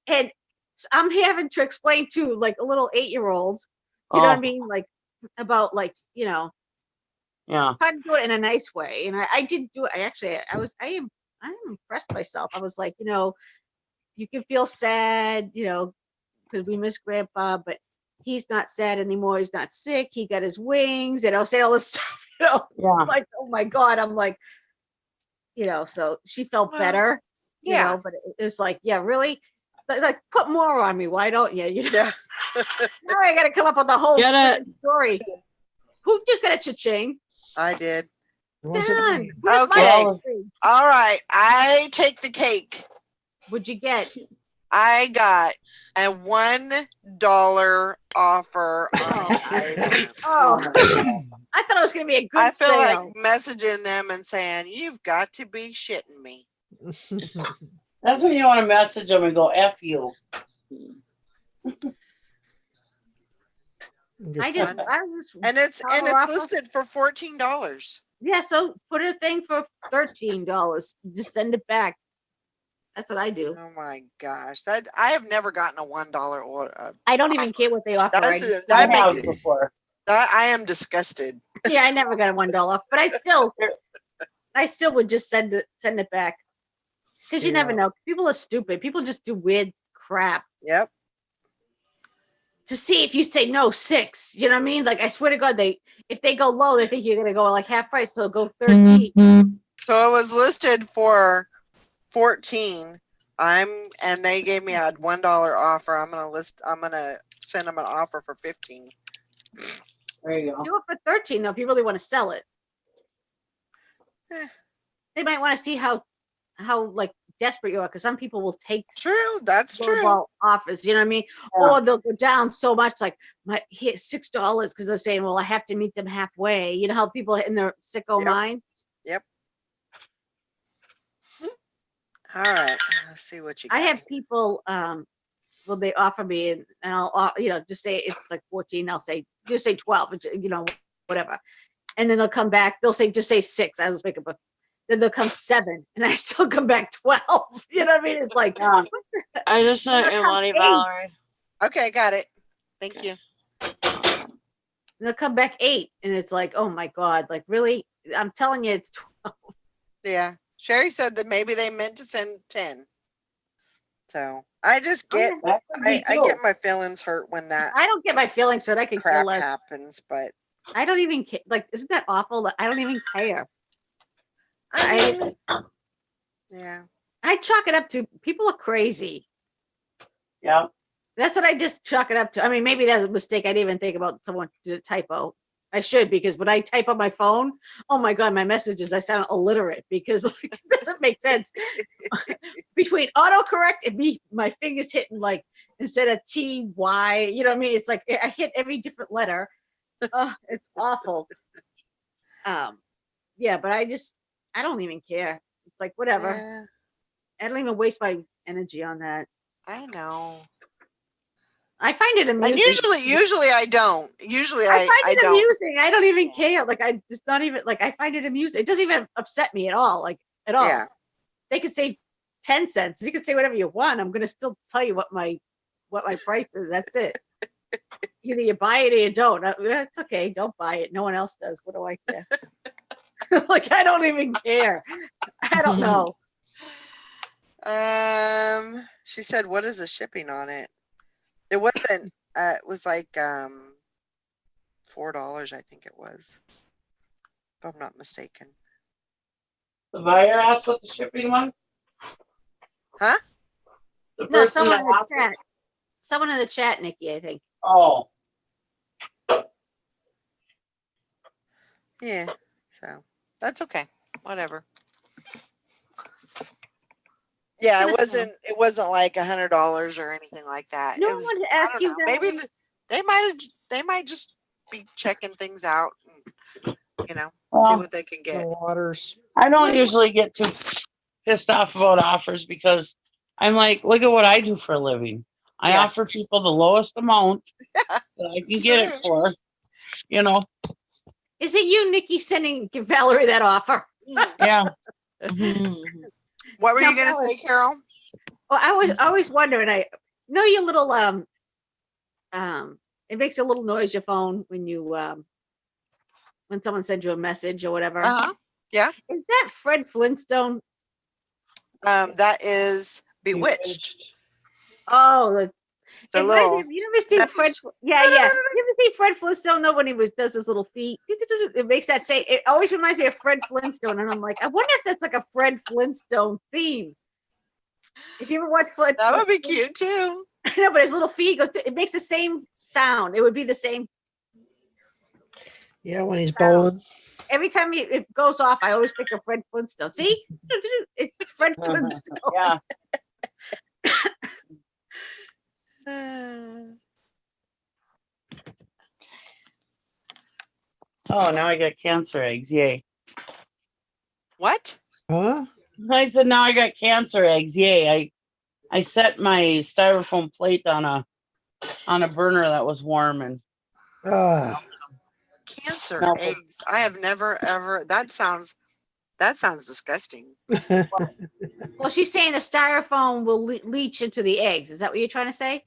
And I'm having to explain to like a little 8-year-old, you know what I mean? Like about like, Yeah. try to do it in a nice way. And I did do it. I am impressed myself. I was like, you can feel sad, because we miss grandpa, but he's not sad anymore. He's not sick. He got his wings, and I'll say all this stuff, Yeah. like, oh my God. I'm like, so she felt Well, better, yeah. but it was like, yeah, really? Like put more on me. Why don't you? Yeah. Now I got to come up with a whole Get it. freaking story. Who just got a cha-ching? I did. Was it Done. me? Where's my Okay. ice cream? All right. I take the cake. What'd you get? I got a $1 offer on item. Oh, I thought it was going to be a good I feel like sale. messaging them and saying, "You've got to be shitting me." That's when you want to message them and go, F you. I was just And it's dollar offer. listed for $14. Yeah, so put a thing for $13. Just send it back. That's what I do. Oh my gosh, that I have never gotten a $1 order. I don't even care what they offer. That I makes have before. I am disgusted. Yeah, I never got a $1 off, but I still would just send it back, because you never Yeah. know. People are stupid. People just do weird crap Yep. to see if you say no 6. You know what I mean? Like I swear to God, if they go low, they think you're gonna go like half price, so go 13. So it was listed for 14. And they gave me a $1 offer. I'm gonna send them an offer for 15. There you go. Do it for 13 though, if you really want to sell it. Eh. They might want to see how like desperate you are, because some people will take True, that's true. lowball offers, you know what I mean? Yeah. Or they'll go down so much, like here $6, because they're saying, well, I have to meet them halfway. You know how people in their sicko Yep. mind. Yep. All right. Let's see what you got. I have people, well, they offer me, and I'll, just say it's like 14. I'll say just say 12, whatever, and then they'll come back. They'll say just say 6. I was making, but then they'll come 7, and I still come back 12. You know what I mean? It's like, Yeah. I just sent They'll you come money, 8. Valerie. Okay, got it. Thank you. And they'll come back 8, and it's like, oh my God, like really? I'm telling you, it's 12. Yeah. Sherry said that maybe they meant to send 10. So I just get That could be I too. get my feelings hurt when that I don't get my feelings hurt. I can care crap less. happens, but I don't even care. Like, isn't that awful? I don't even care. I mean, yeah. I chalk it up to people are crazy. Yeah. That's what I just chalk it up to. I mean, maybe that's a mistake. I didn't even think about someone did a typo. I should, because when I type on my phone, oh my God, my messages, I sound illiterate because like, it doesn't make sense. Between autocorrect and me, my fingers hitting like instead of T, Y, you know what I mean? It's like I hit every different letter. Oh, it's awful. Yeah, but I don't even care. It's like, whatever. Yeah, I don't even waste my energy on that. I know. I find it And amusing. usually I don't. Usually I find I it don't. amusing. I don't even care. Like I just not even like I find it amusing. It doesn't even upset me at all. Like at all. Yeah. They could say 10 cents. You can say whatever you want. I'm gonna still tell you what my price is. That's it. Either you buy it or you don't. That's okay. Don't buy it. No one else does. What do I care? Like I don't even care. I don't know. She said, "What is the shipping on it?" It wasn't. It was like $4, I think it was, if I'm not mistaken. The buyer asked what the shipping was? Huh? The No, person someone that in the asked it? chat. Someone in the chat, Nikki, I think. Oh, Yeah. So that's okay. Whatever. Yeah, Gonna sell. it wasn't like $100 or anything like that. No It one was, wanted to I ask don't you know. that. Maybe they might just be checking things out and, see well, what they can The get. waters. I don't usually get too pissed off about offers because I'm like, look at what I do for a living. I Yeah. offer people the lowest amount that I can get it for, you know. Is it you, Nikki, sending Valerie that offer? Yeah. Mhm. What were Now, you gonna Valerie- say, Carol? Well, I was always wondering. I know your little it makes a little noise, your phone, when you when someone sends you a message or whatever. Uh-huh. Yeah. Is that Fred Flintstone? That is Bewitched. Oh, The it reminds little me of, you ever seen Fred? message. Yeah, yeah. You ever see Fred Flintstone though when he does his little feet? It makes that say. It always reminds me of Fred Flintstone, and I'm like, I wonder if that's like a Fred Flintstone theme. If you ever watch Fred, That would be cute too. no, but his little feet go. It makes the same sound. It would be the same. Yeah, when he's bowling. Every time it goes off, I always think of Fred Flintstone. See, it's Fred Flintstone. Yeah. Oh, now I got cancer eggs. Yay. What? Huh? I said, now I got cancer eggs. Yay. I set my styrofoam plate on a burner that was warm and Ah, Cancer melted. eggs. I have never ever. That sounds disgusting. Well, she's saying the styrofoam will leach into the eggs. Is that what you're trying to say?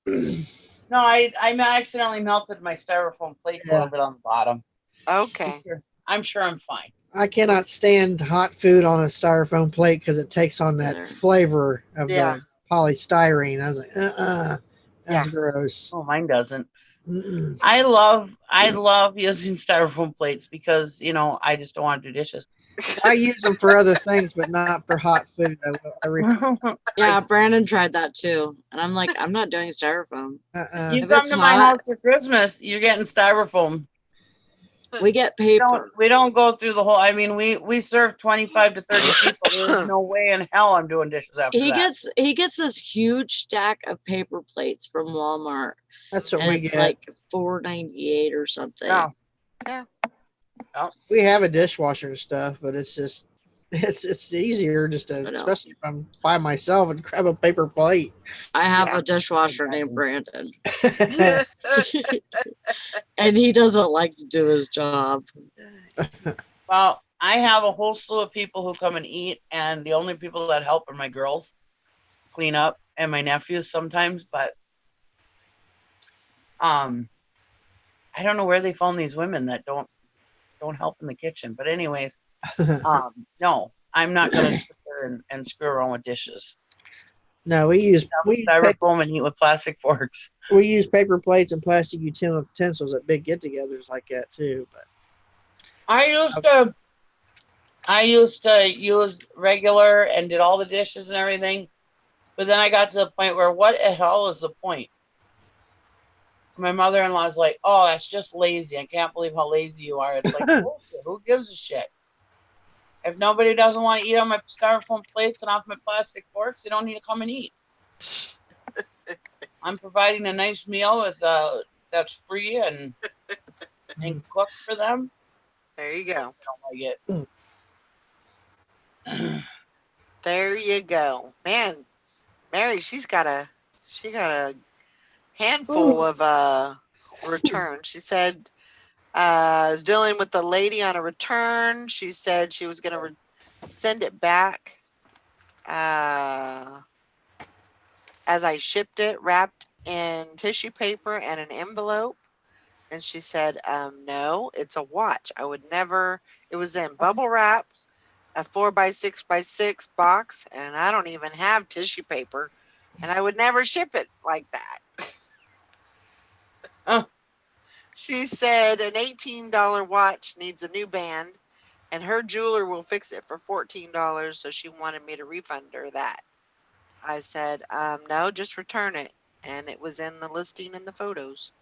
No, I accidentally melted my styrofoam plate a little bit on the bottom. Okay. I'm sure I'm fine. I cannot stand hot food on a styrofoam plate because it takes on that There. flavor of Yeah. the polystyrene. I was like, that's Yeah. gross. Oh, mine doesn't. Mm-mm. I love using styrofoam plates because I just don't want to do dishes. I use them for other things, but not for hot food. Yeah, Brandon tried that too. And I'm like, I'm not doing styrofoam. You If come it's to my hot- house for Christmas, you're getting styrofoam. We get paper. We don't go through the whole. I mean, we serve 25 to 30 people. There's no way in hell I'm doing dishes after He that. gets this huge stack of paper plates from Walmart. That's what And we it's get. like $4.98 or something. Yeah. We have a dishwasher and stuff, but it's just it's easier just to, I know. especially if I'm by myself, and grab a paper plate. I have Yeah. a dishwasher named Brandon. And he doesn't like to do his job. Well, I have a whole slew of people who come and eat, and the only people that help are my girls clean up and my nephews sometimes. But I don't know where they found these women that don't help in the kitchen. But anyways, no, I'm not gonna sit there and screw around with dishes. No, we use Styrofoam and eat with plastic forks. we use paper plates and plastic utensils at big get-togethers like that too. But I used to use regular and did all the dishes and everything, but then I got to the point where what the hell is the point? My mother-in-law's like, oh, that's just lazy. I can't believe how lazy you are. It's like, bullshit. Who gives a shit? If nobody doesn't want to eat on my styrofoam plates and off my plastic forks, they don't need to come and eat. I'm providing a nice meal with that's free and cooked for them. There you go. I don't like it. There you go. Man, Mary, she got a handful of returns. She said I was dealing with the lady on a return. She said she was going to send it back as I shipped it, wrapped in tissue paper and an envelope. And she said, no, it's a watch. I would never, it was in bubble wrap, a 4x6x6 box, and I don't even have tissue paper, and I would never ship it like that. Oh. She said an $18 watch needs a new band, and her jeweler will fix it for $14, so she wanted me to refund her that. I said, no, just return it. And it was in the listing in the photos.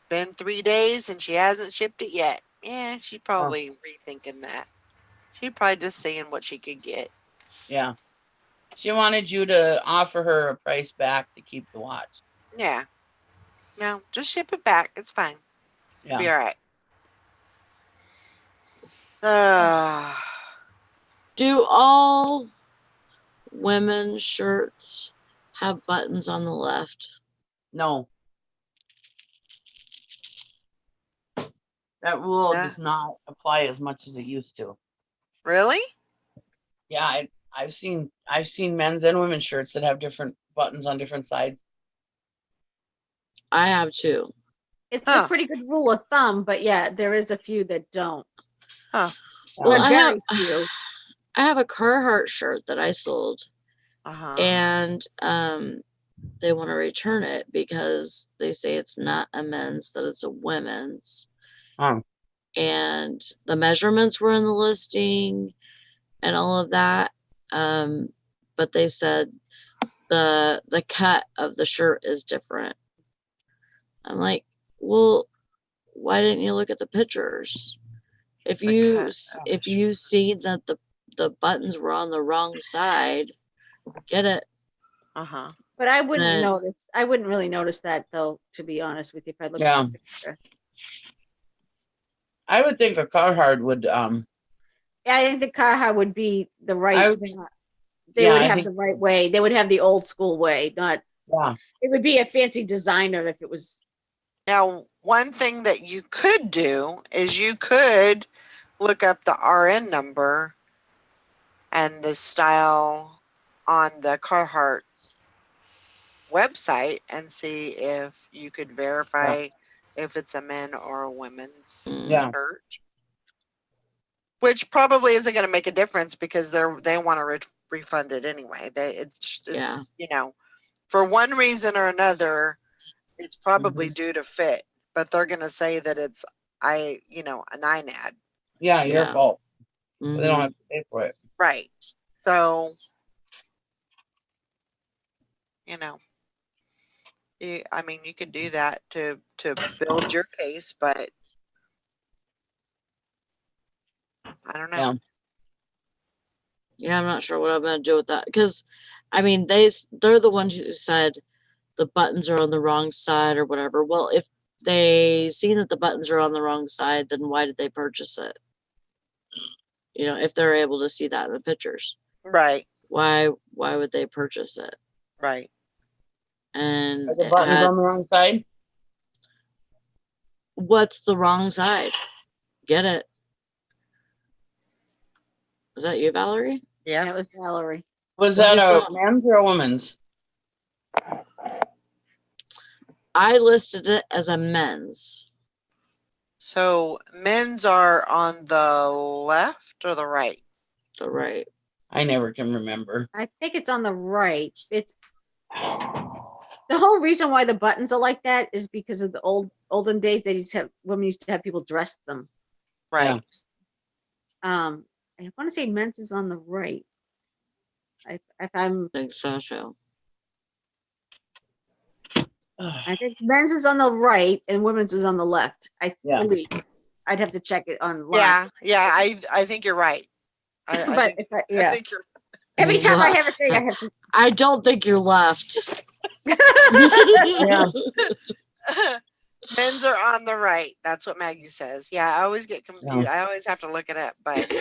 Been 3 days, and she hasn't shipped it yet. Yeah, she's probably rethinking that. She's probably just saying what she could get. Yeah. She wanted you to offer her a price back to keep the watch. Yeah. No, just ship it back. It's fine. It'll be Yeah. all right. Do all women's shirts have buttons on the left? No. That rule Yeah. does not apply as much as it used to. Really? Yeah, I've seen men's and women's shirts that have different buttons on different sides. I have too. It's Huh. a pretty good rule of thumb, but yeah, there is a few that don't. Huh. Well, But very few. I have a Carhartt shirt that I sold, Uh-huh. and they want to return it because they say it's not a men's, that it's a women's. Oh. And the measurements were in the listing and all of that. But they said the cut of the shirt is different. I'm like, well, why didn't you look at the pictures? If you see that the buttons were on the wrong side, get it. Uh-huh. But I wouldn't Then- notice. I wouldn't really notice that though, to be honest with you, if I look Yeah. at the picture. I would think a Carhartt would Yeah, I think the Carhartt would be the right. I- They yeah, would I have think- the right way. They would have the old school way, not. yeah. It would be a fancy designer if it was. Now, one thing that you could do is you could look up the RN number and the style on the Carhartt website and see if you could verify if it's a men or a women's Yeah. shirt. Which probably isn't going to make a difference because they want to refund it anyway. It's Yeah. you know, for one reason or another, it's probably due to fit, but they're going to say that it's a NINAD. Yeah, your Yeah. fault. Mhm. They don't have to pay for it. Right. So, I mean, you could do that to build your case, but I don't know. Yeah. Yeah, I'm not sure what I'm gonna do with that because, I mean, they're the ones who said the buttons are on the wrong side or whatever. Well, if they seen that the buttons are on the wrong side, then why did they purchase it? If they're able to see that in the pictures, Right. why would they purchase it? Right. And Are the buttons on the wrong side? what's the wrong side? Get it? Was that you, Valerie? Yeah. That was Valerie. Was What that is a that? men's or a woman's? I listed it as a men's. So men's are on the left or the right? The right. I never can remember. I think it's on the right. It's the whole reason why the buttons are like that is because of the olden days. Women used to have people dress them. Right. I want to say men's is on the right. If I'm I think so too. I think men's is on the right and women's is on the left. I Yeah. believe. I'd have to check it online. Yeah. I think you're right. I But think, if I, I yeah. think you're. Every time I Well, have a thing, I have to. I don't think you're left. Yeah. Men's are on the right. That's what Maggie says. Yeah, I always get confused. I always have to look it up. But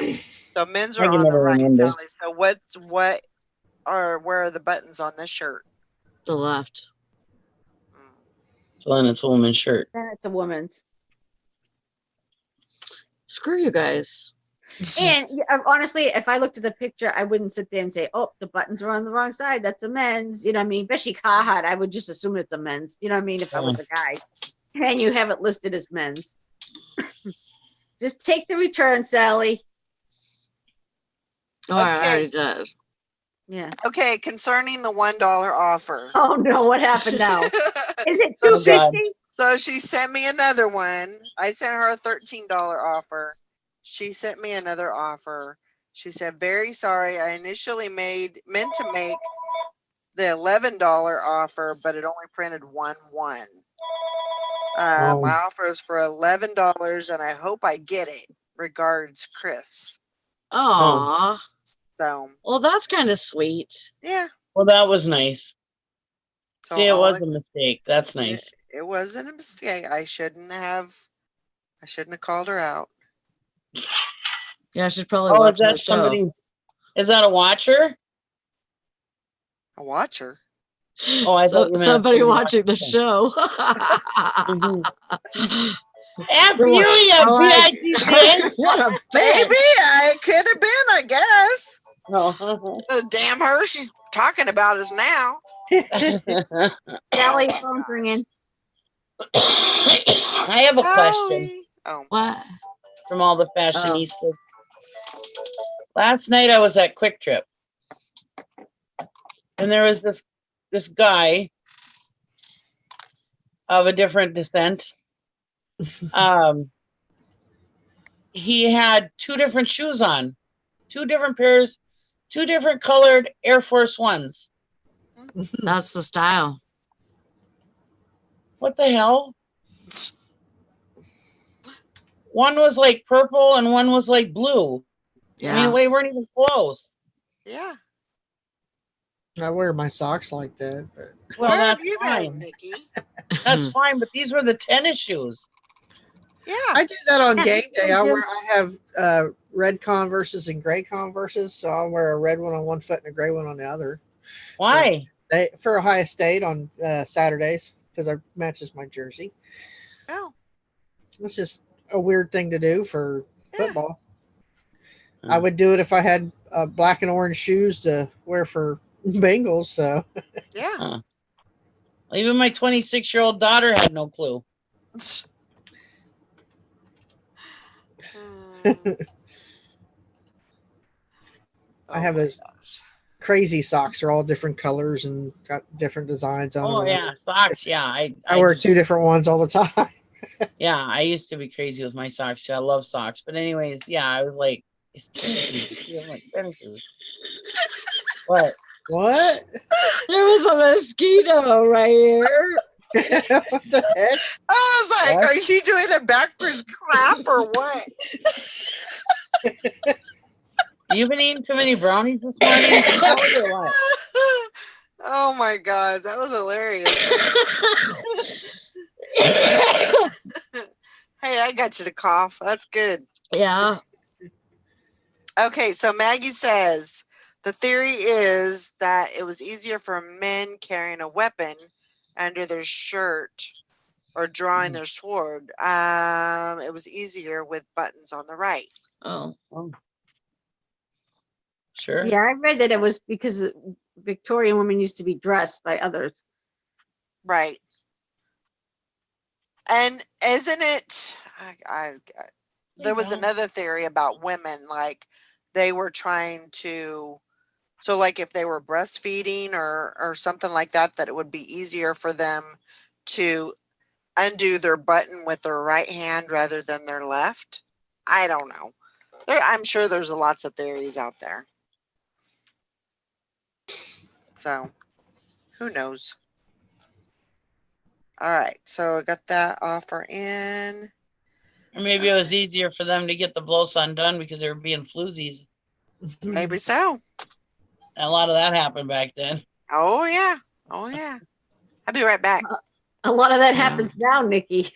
so men's I are can on the never right, remember. Sally. So where are the buttons on this shirt? The left. Mm. So then it's a woman's shirt. Then it's a woman's. Screw you guys. And honestly, if I looked at the picture, I wouldn't sit there and say, "Oh, the buttons are on the wrong side. That's a men's." You know what I mean? Especially Carhartt, I would just assume it's a men's. You know what I mean? If I was a guy, and you have it listed as men's, just take the return, Sally. Oh, I Okay. already did. Yeah. Okay, concerning the $1 offer. Oh no, what happened now? Is it Oh, God. $2.50? So she sent me another one. I sent her a $13 offer. She sent me another offer. She said, "Very sorry. I initially meant to make the $11 offer, but it only printed 1-1. My offer is for $11, and I hope I get it. Regards, Chris." Aw. So Well, that's kind of sweet. yeah. Well, that was nice. So See, it all was I- a mistake. That's nice. It wasn't a mistake. I shouldn't have called her out. Yeah, she's probably Oh, is watching that the show. somebody? Is that a watcher? A watcher. Oh, I thought you meant somebody somebody watching the watching. show. F They're you, like- you they're like, bitch. what a Maybe bitch. I could have been, I guess. No. Damn her, she's talking about us now. Sally, Oh my phone's God. ringing. I have a question Sally. Oh, What? from all the fashionistas. Last night I was at Quick Trip, and there was this guy of a different descent. He had two different shoes on, two different pairs, two different colored Air Force Ones. That's the style. What the hell? One was like purple and one was like blue. yeah. I mean, they weren't even close. Yeah. I wear my socks like that, but Well, Where have that's you fine. been, Nikki? That's fine, but these were the tennis shoes. Yeah. I do that on Yeah, game day. I do. I have red Converses and gray Converses, so I'll wear a red one on one foot and a gray one on the other. Why? For Ohio State on Saturdays because it matches my jersey. Oh, It's just a weird thing to do for yeah. football. I would do it if I had black and orange shoes to wear for Bengals. So Yeah. Even my 26-year-old daughter had no clue. I have those crazy socks. They're all different colors and got different designs on Oh them. yeah, socks. Yeah, I wear two different ones all the time. Yeah, I used to be crazy with my socks too. I love socks, but anyways, yeah, I was like, it's tennis shoes. You have like tennis shoes. What? What? There was a mosquito right here. What the heck? I was like, What? are you doing a backwards clap or what? You've been eating too many brownies this morning, Sally, or what? Oh my God, that was hilarious. Hey, I got you to cough. That's good. Yeah. Okay, so Maggie says the theory is that it was easier for men carrying a weapon under their shirt or drawing their sword. It was easier with buttons on the right. Oh. Sure. Yeah, I read that it was because Victorian women used to be dressed by others. Right. And isn't it, there was another theory about women, like they were trying to, so like if they were breastfeeding or something like that, that it would be easier for them to undo their button with their right hand rather than their left. I don't know. I'm sure there's lots of theories out there. So who knows? All right, so I got that offer in. Or maybe it was easier for them to get the blow sun done because they were being floozies. Maybe so. A lot of that happened back then. Oh yeah. Oh yeah. I'll be right back. A lot of that Yeah. happens now, Nikki.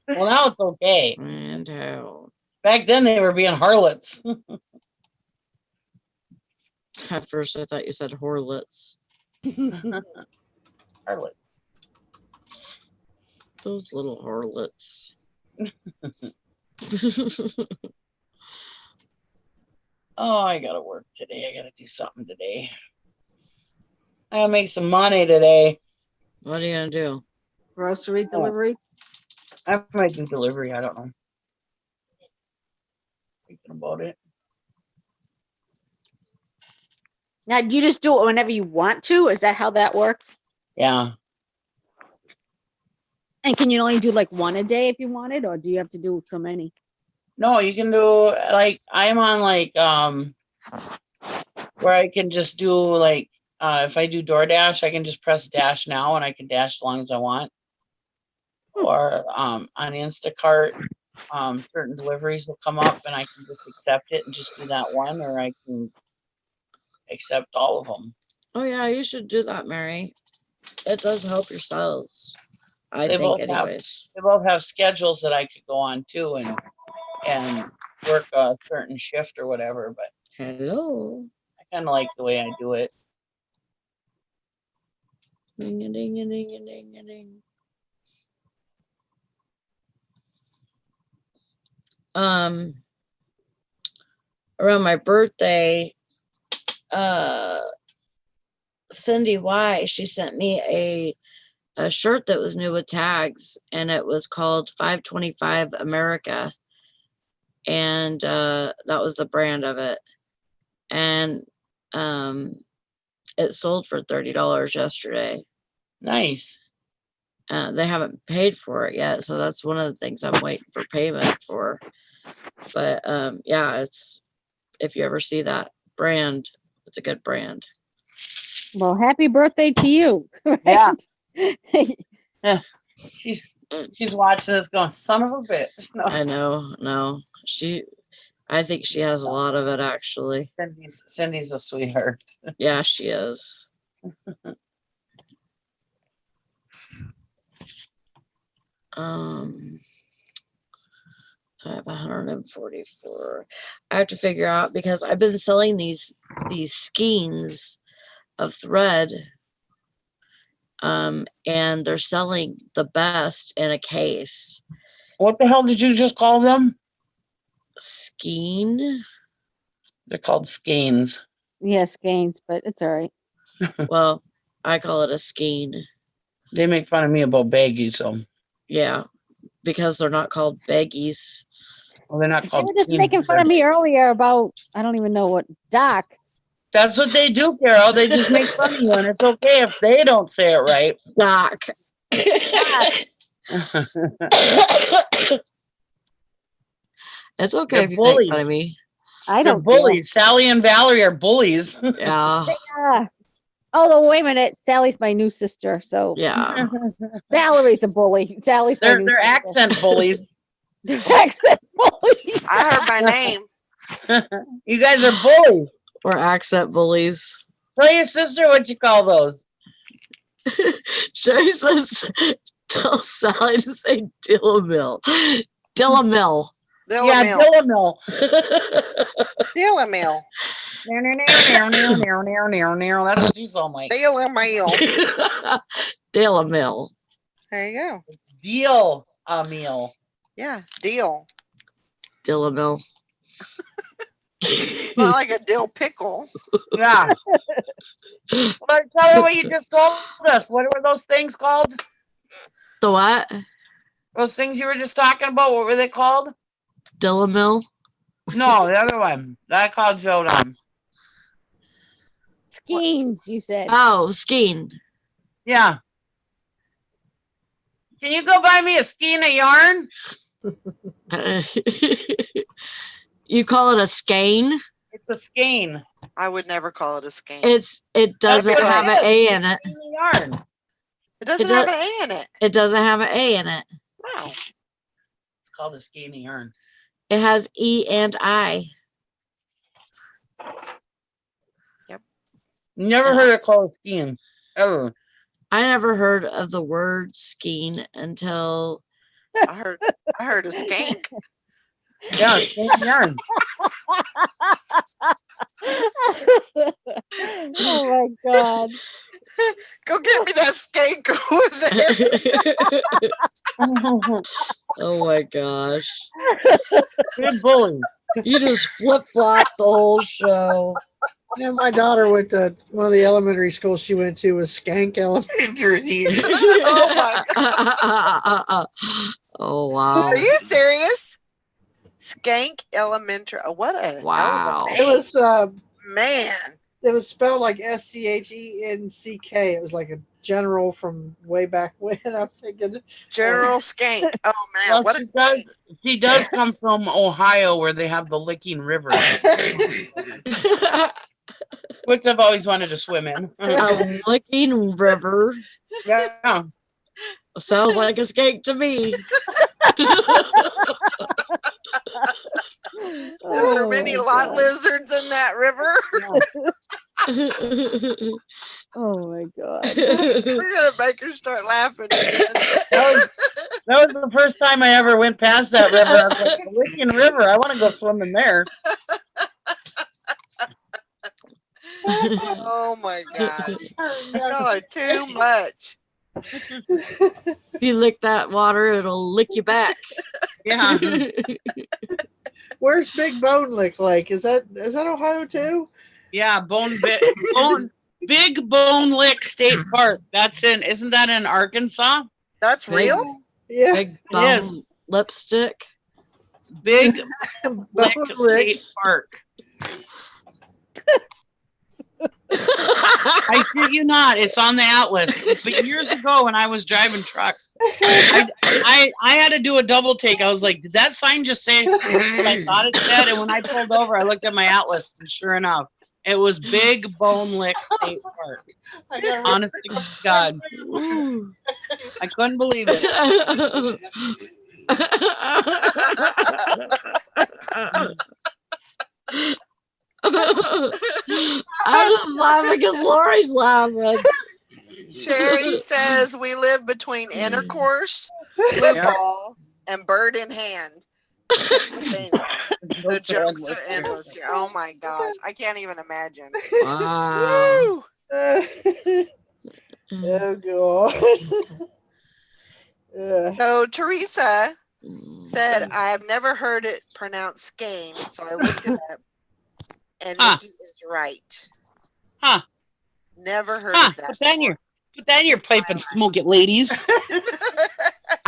Well, now it's okay. And how? Back then they were being harlots. At first, I thought you said horlets. Harlots. Those little harlots. Oh, I gotta work today. I gotta do something today. I gotta make some money today. What are you gonna do? Grocery delivery. I might do delivery. I don't know. Thinking about it. Now, do you just do it whenever you want to? Is that how that works? Yeah. And can you only do like one a day if you wanted, or do you have to do so many? No, you can do like I'm on like where I can just do like if I do DoorDash, I can just press dash now and I can dash as long as I want. Or on Instacart, certain deliveries will come up and I can just accept it and just do that one, or I can accept all of them. Oh yeah, you should do that, Mary. It does help your sales. I They think, both have- anyways. They both have schedules that I could go on too and work a certain shift or whatever, but Hello. I kind of like the way I do it. Ding a ding a ding a ding a ding. Around my birthday, Cindy Y, she sent me a shirt that was new with tags, and it was called 525 America, and that was the brand of it, and it sold for $30 yesterday. Nice. They haven't paid for it yet, so that's one of the things I'm waiting for payment for. But yeah, it's, if you ever see that brand, it's a good brand. Well, happy birthday to you. Yeah. She's watching this going, son of a bitch. No. I know, no, I think she has a lot of it, actually. Cindy's a sweetheart. Yeah, she is. So I have 144. I have to figure out, because I've been selling these skeins of thread, and they're selling the best in a case. What the hell did you just call them? Skein. They're called skeins. Yes, gains, but it's all right. Well, I call it a skein. They make fun of me about baggies, so. Yeah, because they're not called baggies. Well, they're not They called were just skeins, making fun of me earlier about, I don't even know what, Doc. That's what they do, Carol. They just make fun of you, and it's okay if they don't say it right. Doc. It's okay They're if you make bullies. fun of me. I They're don't care. bullies. Sally and Valerie are bullies. Yeah, Yeah. Oh, wait a minute. Sally's my new sister, so yeah. Valerie's a bully. Sally's my They're new sister. accent bullies. They're accent bullies. I heard my name. You guys are bullies. Or accent bullies. Tell your sister what you call those. Sherry says, tell Sally to say Dillamil. Dillamil. Yeah, Dillamil. Dillamil. Dillamil. That's what you sound like. Dillamil. Dillamil. There you go. Deal a meal. Yeah, deal. Dillamil. Not like a dill pickle. Yeah. Well, tell her what you just told us. What were those things called? The what? Those things you were just talking about, what were they called? Dillamil. No, the other one. That I called Joe on. Skeins, you said. Oh, skein. Yeah. Can you go buy me a skein of yarn? You call it a skein? It's a skein. I would never call it a skein. It doesn't what it have an is. A in It's a it. skein of yarn. It doesn't does- have an A in it. It doesn't have an A in it. No. It's called a skeiny yarn. It has E and I. Never Yeah. heard it called skein ever. I never heard of the word skein until I heard a skank. Yeah, skeiny yarn. Oh my God. Go get me that skank over there. oh my gosh. Good bully. You just flip flop the whole show. Yeah, my daughter went to one of the elementary schools she went to was Skank Elementary. Oh oh wow. Are you serious? Skank Elementary. Oh, what a hell of Wow. a It name. was Man. it was spelled like SCHENCK. It was like a general from way back when. I'm thinking General Skank. Oh man, Well, what a name. she does come from Ohio where they have the Licking River, which I've always wanted to swim in. A licking river. Yeah. Sounds like a skate to me. Are there Oh many my lot God. lizards in that river? Oh my God. We're gonna make her start laughing again. That was the first time I ever went past that river. I was like, the Licking River, I want to go swimming there. Oh my gosh. Y'all are too much. if you lick that water, it'll lick you back. Yeah. Where's Big Bone Lick Lake? Is that Ohio too? Yeah, Big Bone Lick State Park. Isn't that in Arkansas? That's Big- real? Yeah. Big bum is. lipstick. Big Lick Bone Lick. State Park. I shit you not. It's on the Atlas. But years ago when I was driving truck, I had to do a double take. I was like, did that sign just say what I thought it said? And when I pulled over, I looked at my Atlas, and sure enough, it was Big Bone Lick State Park. I got Honest to God, Ooh. I couldn't believe it. I'm just laughing because Lori's laughing. Sherry says we live between intercourse, blue Yeah. ball, and bird in hand. The jokes are endless here. Oh my gosh. I can't even imagine. Wow. Woo! oh god. So Teresa said, I've never heard it pronounced skein, so I looked it up. And Huh. Nikki is right. Huh. Never heard Huh. of that. Put that in your pipe and smoke it, ladies.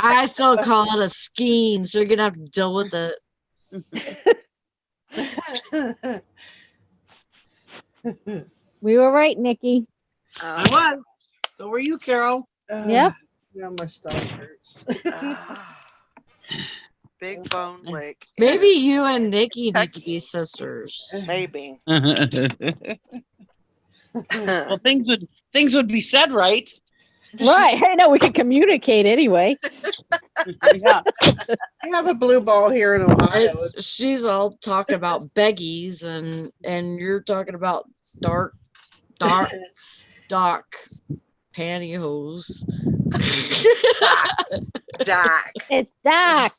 I still call it a scheme, so you're gonna have to deal with it. We were right, Nikki. I was. So were you, Carol? Yep. Now my stomach hurts. Big Bone Lick. Maybe you and Nikki need to Kentucky. be sisters. Maybe. Well, things would be said right. Right. I know we can communicate anyway. Yeah. We have a blue ball here in Ohio. She's all talking about beggies, and you're talking about dark pantyhose. Doc. It's Doc.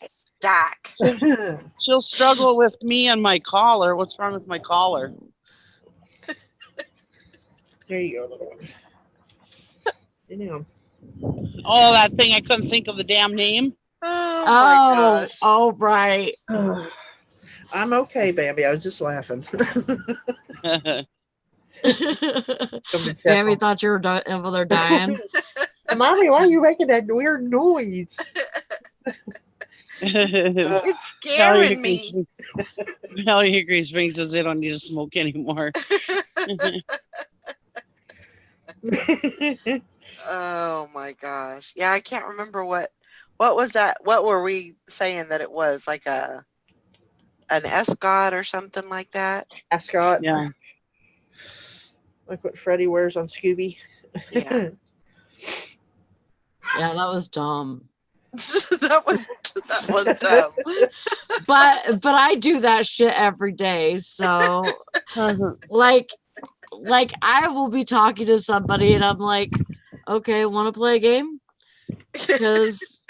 Doc. She'll struggle with me and my collar. What's wrong with my collar? There you go, little one. You know. Oh, that thing I couldn't think of the damn name. Oh my gosh. Oh, right. I'm okay, baby. I was just laughing. Come to check Tammy on- thought you were over there dying. Mommy, why are you making that weird noise? It's scaring me. Valley Hickory Springs says they don't need to smoke anymore. Oh my gosh. Yeah, I can't remember what was that? What were we saying that it was? Like an escort or something like that? Ascot. Yeah. Like what Freddie wears on Scooby. Yeah. Yeah, that was dumb. that was dumb. But I do that shit every day. So like I will be talking to somebody and I'm like, okay, want to play a game? Because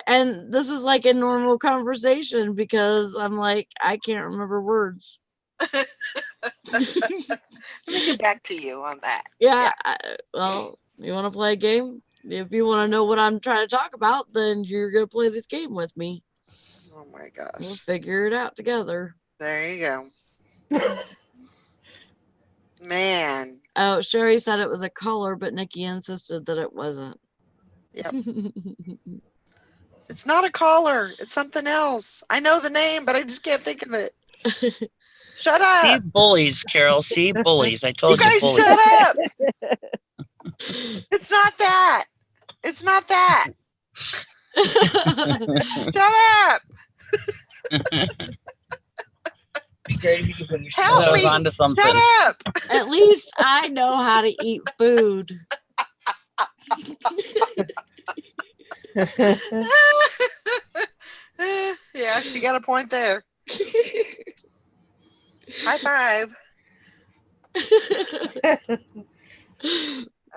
and this is like a normal conversation because I'm like, I can't remember words. Let me get back to you on that. Yeah. Well, you want to play a game? If you want to know what I'm trying to talk about, then you're going to play this game with me. Oh my We'll gosh. figure it out together. There you go. Man. Oh, Sherry said it was a color, but Nikki insisted that it wasn't. Yep. It's not a collar. It's something else. I know the name, but I just can't think of it. Shut See up. bullies, Carol. See bullies. I You told you, guys bullies. shut up. It's not that. It's not that. Shut up. Be great if you could put your Help nose me. onto something. Shut up. At least I know how to eat food. Yeah, she got a point there. High five.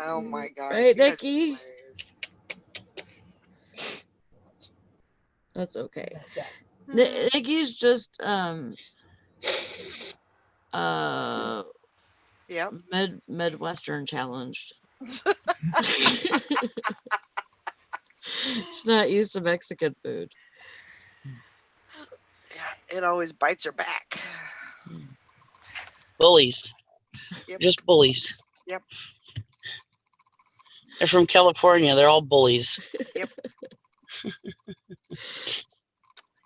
Oh my gosh. Right, you guys are Nikki? hilarious. That's okay. Nikki's just Yep. Midwestern challenged. She's not used to Mexican food. Yeah, it always bites her back. Bullies. Yep. Just bullies. Yep. They're from California. They're all bullies. Yep.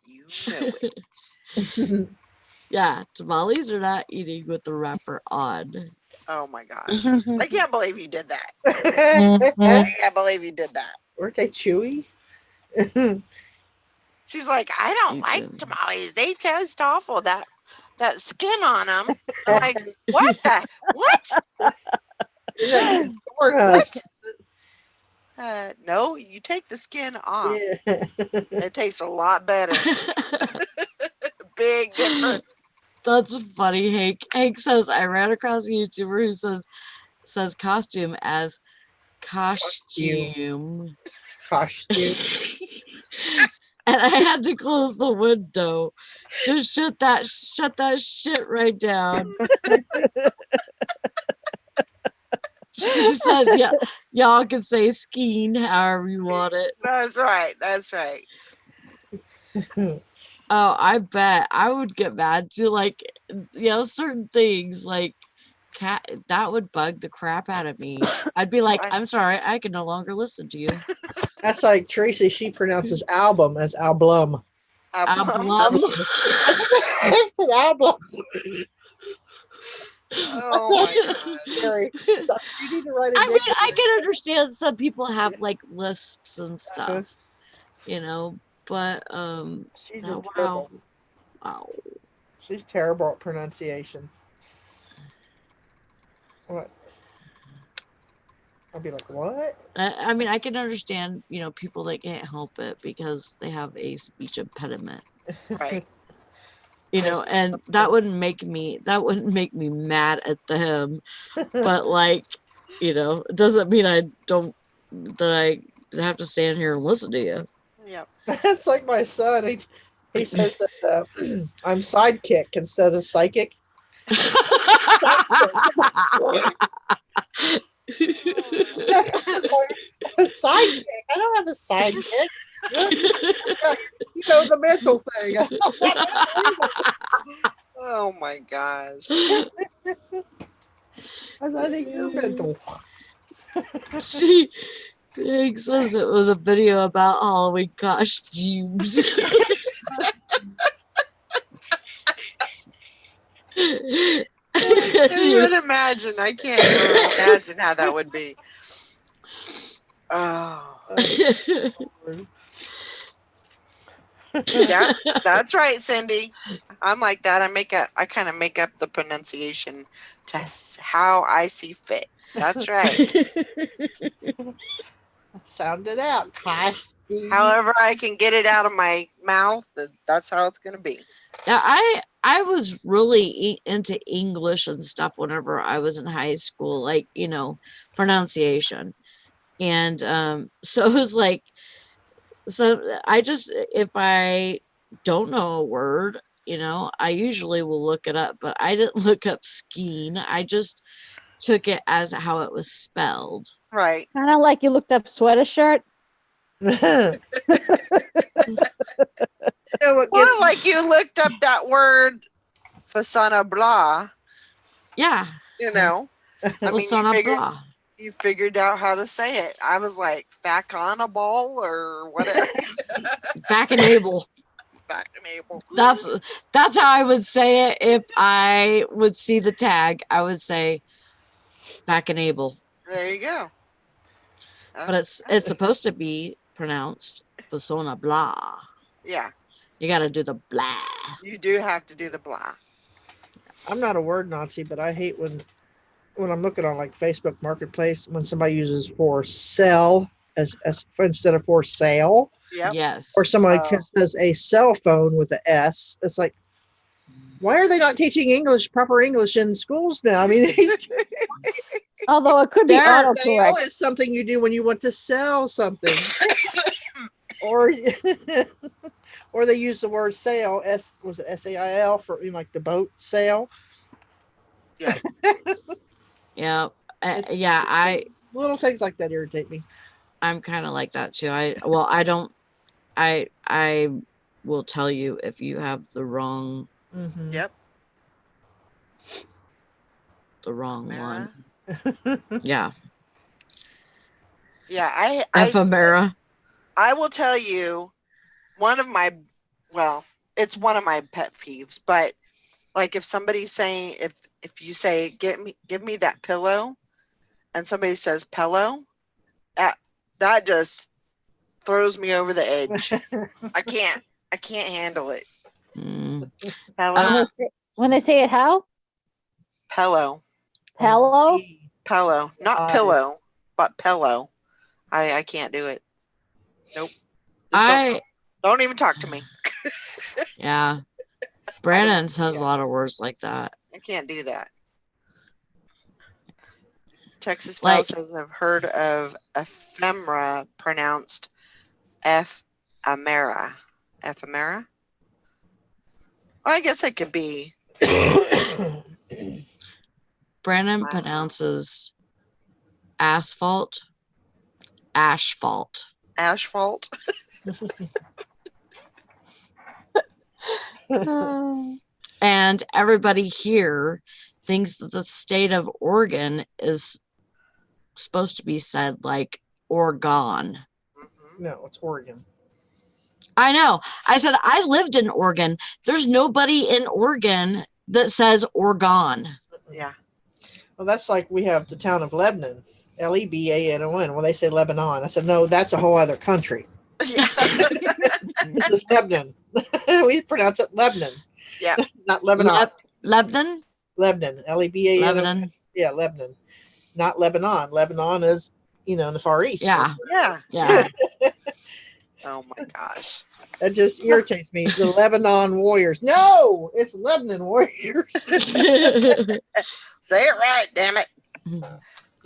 You know it. Yeah, tamales are not eating with the wrapper on. Oh my gosh. I can't believe you did that. I can't believe you did that. Weren't they chewy? She's like, I don't like tamales. They taste awful. That skin on them. I'm like, what the? What? It's corn husk. No, you take the skin off. Yeah. It tastes a lot better. Big difference. That's funny, Hank. Hank says I ran across a YouTuber who says costume as costume. Costume. And I had to close the window. Just shut that shit right down. She says, yeah, y'all can say skiing however you want it. That's right. That's right. Oh, I bet I would get mad too. Like, certain things like cat that would bug the crap out of me. I'd be like, I'm sorry, I can no longer listen to you. That's like Tracy. She pronounces album as album. Ablum. It's an album. Oh my God. Gary, you need to write it I down. mean, I can understand some people have like lisps and stuff, but She's just wow. terrible. Wow. She's terrible at pronunciation. What? I'll be like, what? I mean, I can understand, people that can't help it because they have a speech impediment. Right. And that wouldn't make me mad at them. But like, it doesn't mean that I have to stand here and listen to you. Yep. That's like my son. He says that I'm sidekick instead of psychic. A sidekick? I don't have a sidekick. The mental thing. Oh my gosh. I think you're mental. Hank says it was a video about Halloween costumes. Can't even imagine. I can't even imagine how that would be. Oh. Yeah, that's right, Cindy. I'm like that. I kind of make up the pronunciation to how I see fit. That's right. Sound it out. Gosh. However I can get it out of my mouth, that's how it's going to be. Yeah, I was really into English and stuff whenever I was in high school, like, pronunciation. And so it was like, so I just, if I don't know a word, I usually will look it up, but I didn't look up skiing. I just took it as how it was spelled. Right. Kind of like you looked up sweater shirt. You know what Or gets like you looked up that word, fasana blah, Yeah. you know. I mean, Lasana blah. you figured out how to say it. I was like, fack on a ball or whatever. Back and able. Back and able. That's how I would say it if I would see the tag. I would say back and able. There you go. But it's supposed to be pronounced Fasona blah. Yeah, You gotta do the blah. you do have to do the blah. I'm not a word Nazi, but I hate when I'm looking on like Facebook Marketplace when somebody uses for sell as instead of for sale, Yep. Yes. or somebody Oh. says a cell phone with a S. It's like, why are they not teaching proper English in schools now? I mean, Although it could be There- sale autocorrect. is something you do when you want to sell something, or or they use the word sail. Was it SAIL for like the boat sail? Yeah. It's- Yeah. Little things like that irritate me. I'm kind of like that too. I will tell you if you have the wrong Mm-hmm. Yep. one. Mara. Yeah. Yeah, I Ephemera. I will tell you one of my, well, it's one of my pet peeves, but like if somebody's saying, if you say, give me that pillow, and somebody says pillow, that just throws me over the edge. I can't handle it. Mm. Pillow, When they say it how? pillow, Hello? pillow, not Why? pillow, but pillow. I can't do it. Nope. Just don't even talk to me. Yeah. I don't Brandon wanna do says a that. lot of words like that. I can't do that. Texas Val Like- says I've heard of ephemera pronounced ephemera. Ephemera? Well, I guess it could be. Brandon Wow. pronounces asphalt, asphalt. Asphalt. And everybody here thinks that the state of Oregon is supposed to be said like Oregon. Mhm. No, it's Oregon. I know. I said I lived in Oregon. There's nobody in Oregon that says Oregon. Yeah. Well, that's like we have the town of Lebanon, Lebanon. Well, they say Lebanon. I said, no, that's a whole other country. Yeah. This is Lebanon. We pronounce it Lebanon. Yeah. Not Lebanon. Lebanon? Lebanon. Lebanon. Lebanon. Yeah, Lebanon. Not Lebanon. Lebanon is, in the Far East. Yeah. Yeah. Yeah. Oh my gosh. That just irritates me. The Lebanon Warriors. No, it's Lebanon Warriors. Say it right, damn it.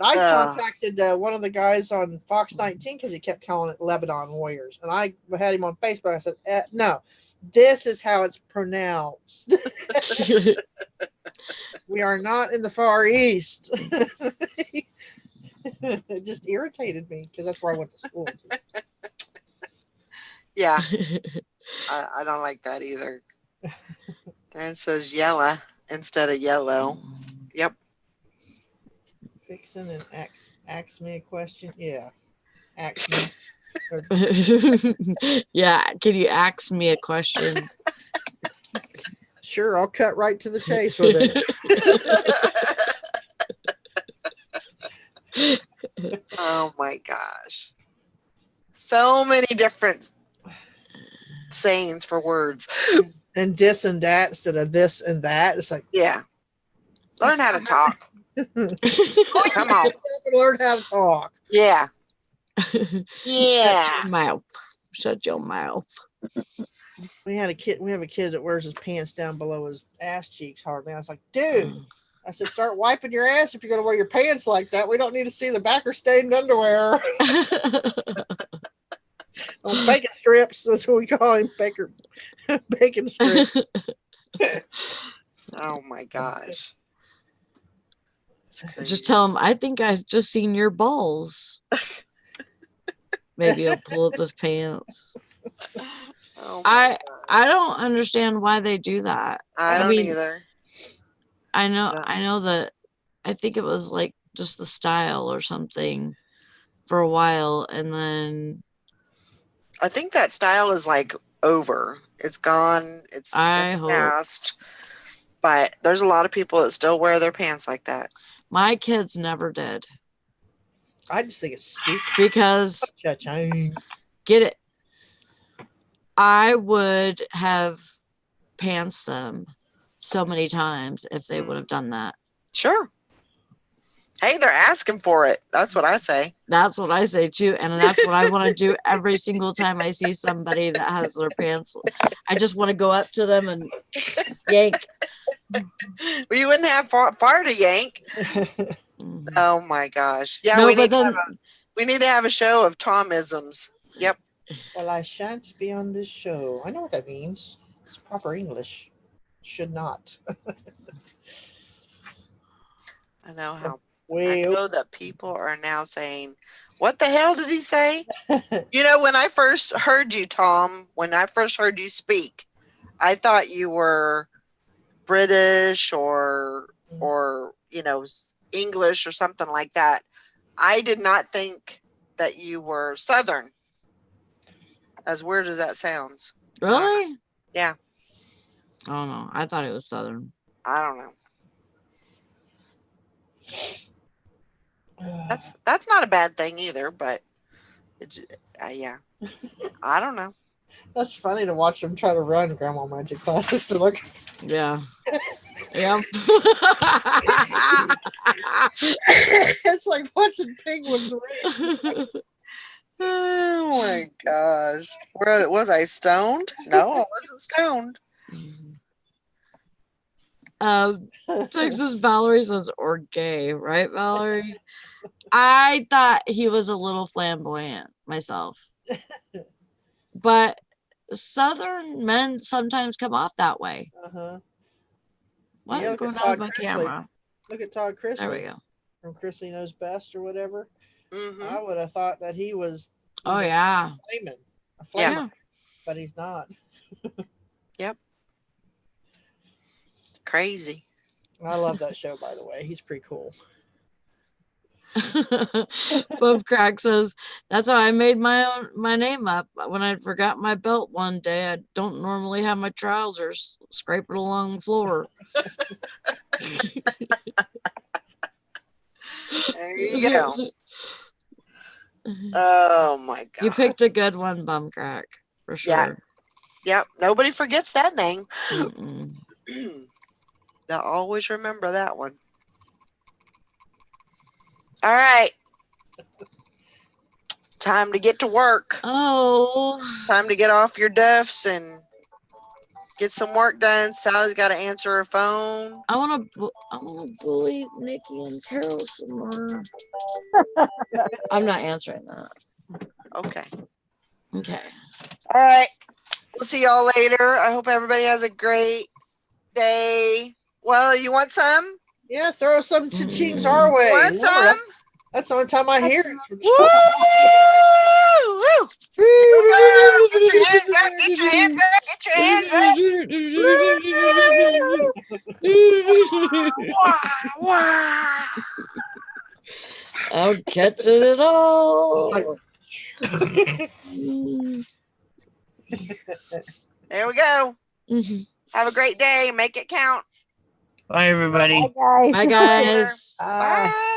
I contacted one of the guys on Fox 19 because he kept calling it Lebanon Warriors. And I had him on Facebook. I said, no, this is how it's pronounced. We are not in the Far East. It just irritated me because that's where I went to school. Yeah. I don't like that either. And it says yellow instead of yellow. Yep. Fixing and ask me a question. Yeah. Ask me. Yeah. Can you ask me a question? Sure, I'll cut right to the chase with it. Oh my gosh. So many different sayings for words. And this and that instead of this and that. It's like, Yeah. Learn how to talk. Come on. learn how to talk. Yeah. Yeah. Shut your mouth. Shut your mouth. We have a kid that wears his pants down below his ass cheeks hardly. I was like, dude, I said, start wiping your ass if you're gonna wear your pants like that. We don't need to see the backer stained underwear. On bacon strips, that's what we call him, bacon strips. Oh my gosh. That's crazy. Just tell him, I think I just seen your balls. Maybe he'll pull up his pants. Oh my I don't understand why they do that. I don't mean, either. I know No. I know that I think it was like just the style or something for a while, and then I think that style is like over. It's gone. It's I in the hope. past. But there's a lot of people that still wear their pants like that. My kids never did I just think it's stupid. because Cha-ching. get it. I would have pantsed them so many times if they would have done that. Sure. Hey, they're asking for it. That's what I say. That's what I say too. And that's what I want to do every single time I see somebody that has their pants. I just want to go up to them and yank. Well, you wouldn't have far to yank. Mhm. Oh my gosh. Yeah, No, we but need then to have a show of Tomisms. Yep. Well, I shan't be on this show. I know what that means. It's proper English. Should not. I know how. I Well, know that people are now saying, "What the hell did he say?" You know, when I first heard you, Tom, when I first heard you speak, I thought you were British or English or something like that. I did not think that you were Southern. As weird as that sounds. really? Yeah. I don't know. I thought it was Southern. I don't know. That's not a bad thing either, but yeah. I don't know. that's funny to watch them try to run Grandma Magic classes. So look, Yeah. Yep. it's like watching penguins race. Oh my gosh. Where was I stoned? No, I wasn't stoned. Texas Valerie says, or gay, right, Valerie? I thought he was a little flamboyant myself. But Southern men sometimes come off that way. Uh-huh. What Yeah, is look going at on with Todd my Chrisley. camera? Look at Todd Chrisley. There we go. From Chrisley Knows Best or whatever. Mm-hmm. I would have thought that he was Oh, yeah. a flamer, Yeah. but he's not. Yep. Crazy. I love that show, by the way. He's pretty cool. Bob Crack says, that's how I made my name up. When I forgot my belt one day, I don't normally have my trousers scraping along the floor. There you go. Oh my god. You picked a good one, Bum Crack, for Yeah. sure. Yep. Nobody forgets that name. Mm-mm. They'll always remember that one. All right. Time to get to work. Oh. Time to get off your duffs and get some work done. Sally's got to answer her phone. I want to bully Nikki and Carol some more. I'm not answering that. Okay. Okay. All right. We'll see y'all later. I hope everybody has a great day. Well, you want some? Yeah, throw some cha-chings our way. Want No, some? that's the only time I hear it. From Woo! Woo! Get your hands up! Get your hands up! Get your hands up! Wah, wah. I'm catching it all. There we go. Mhm. Have a great day. Make it count. Bye, everybody. Bye, guys. Bye, guys. Bye.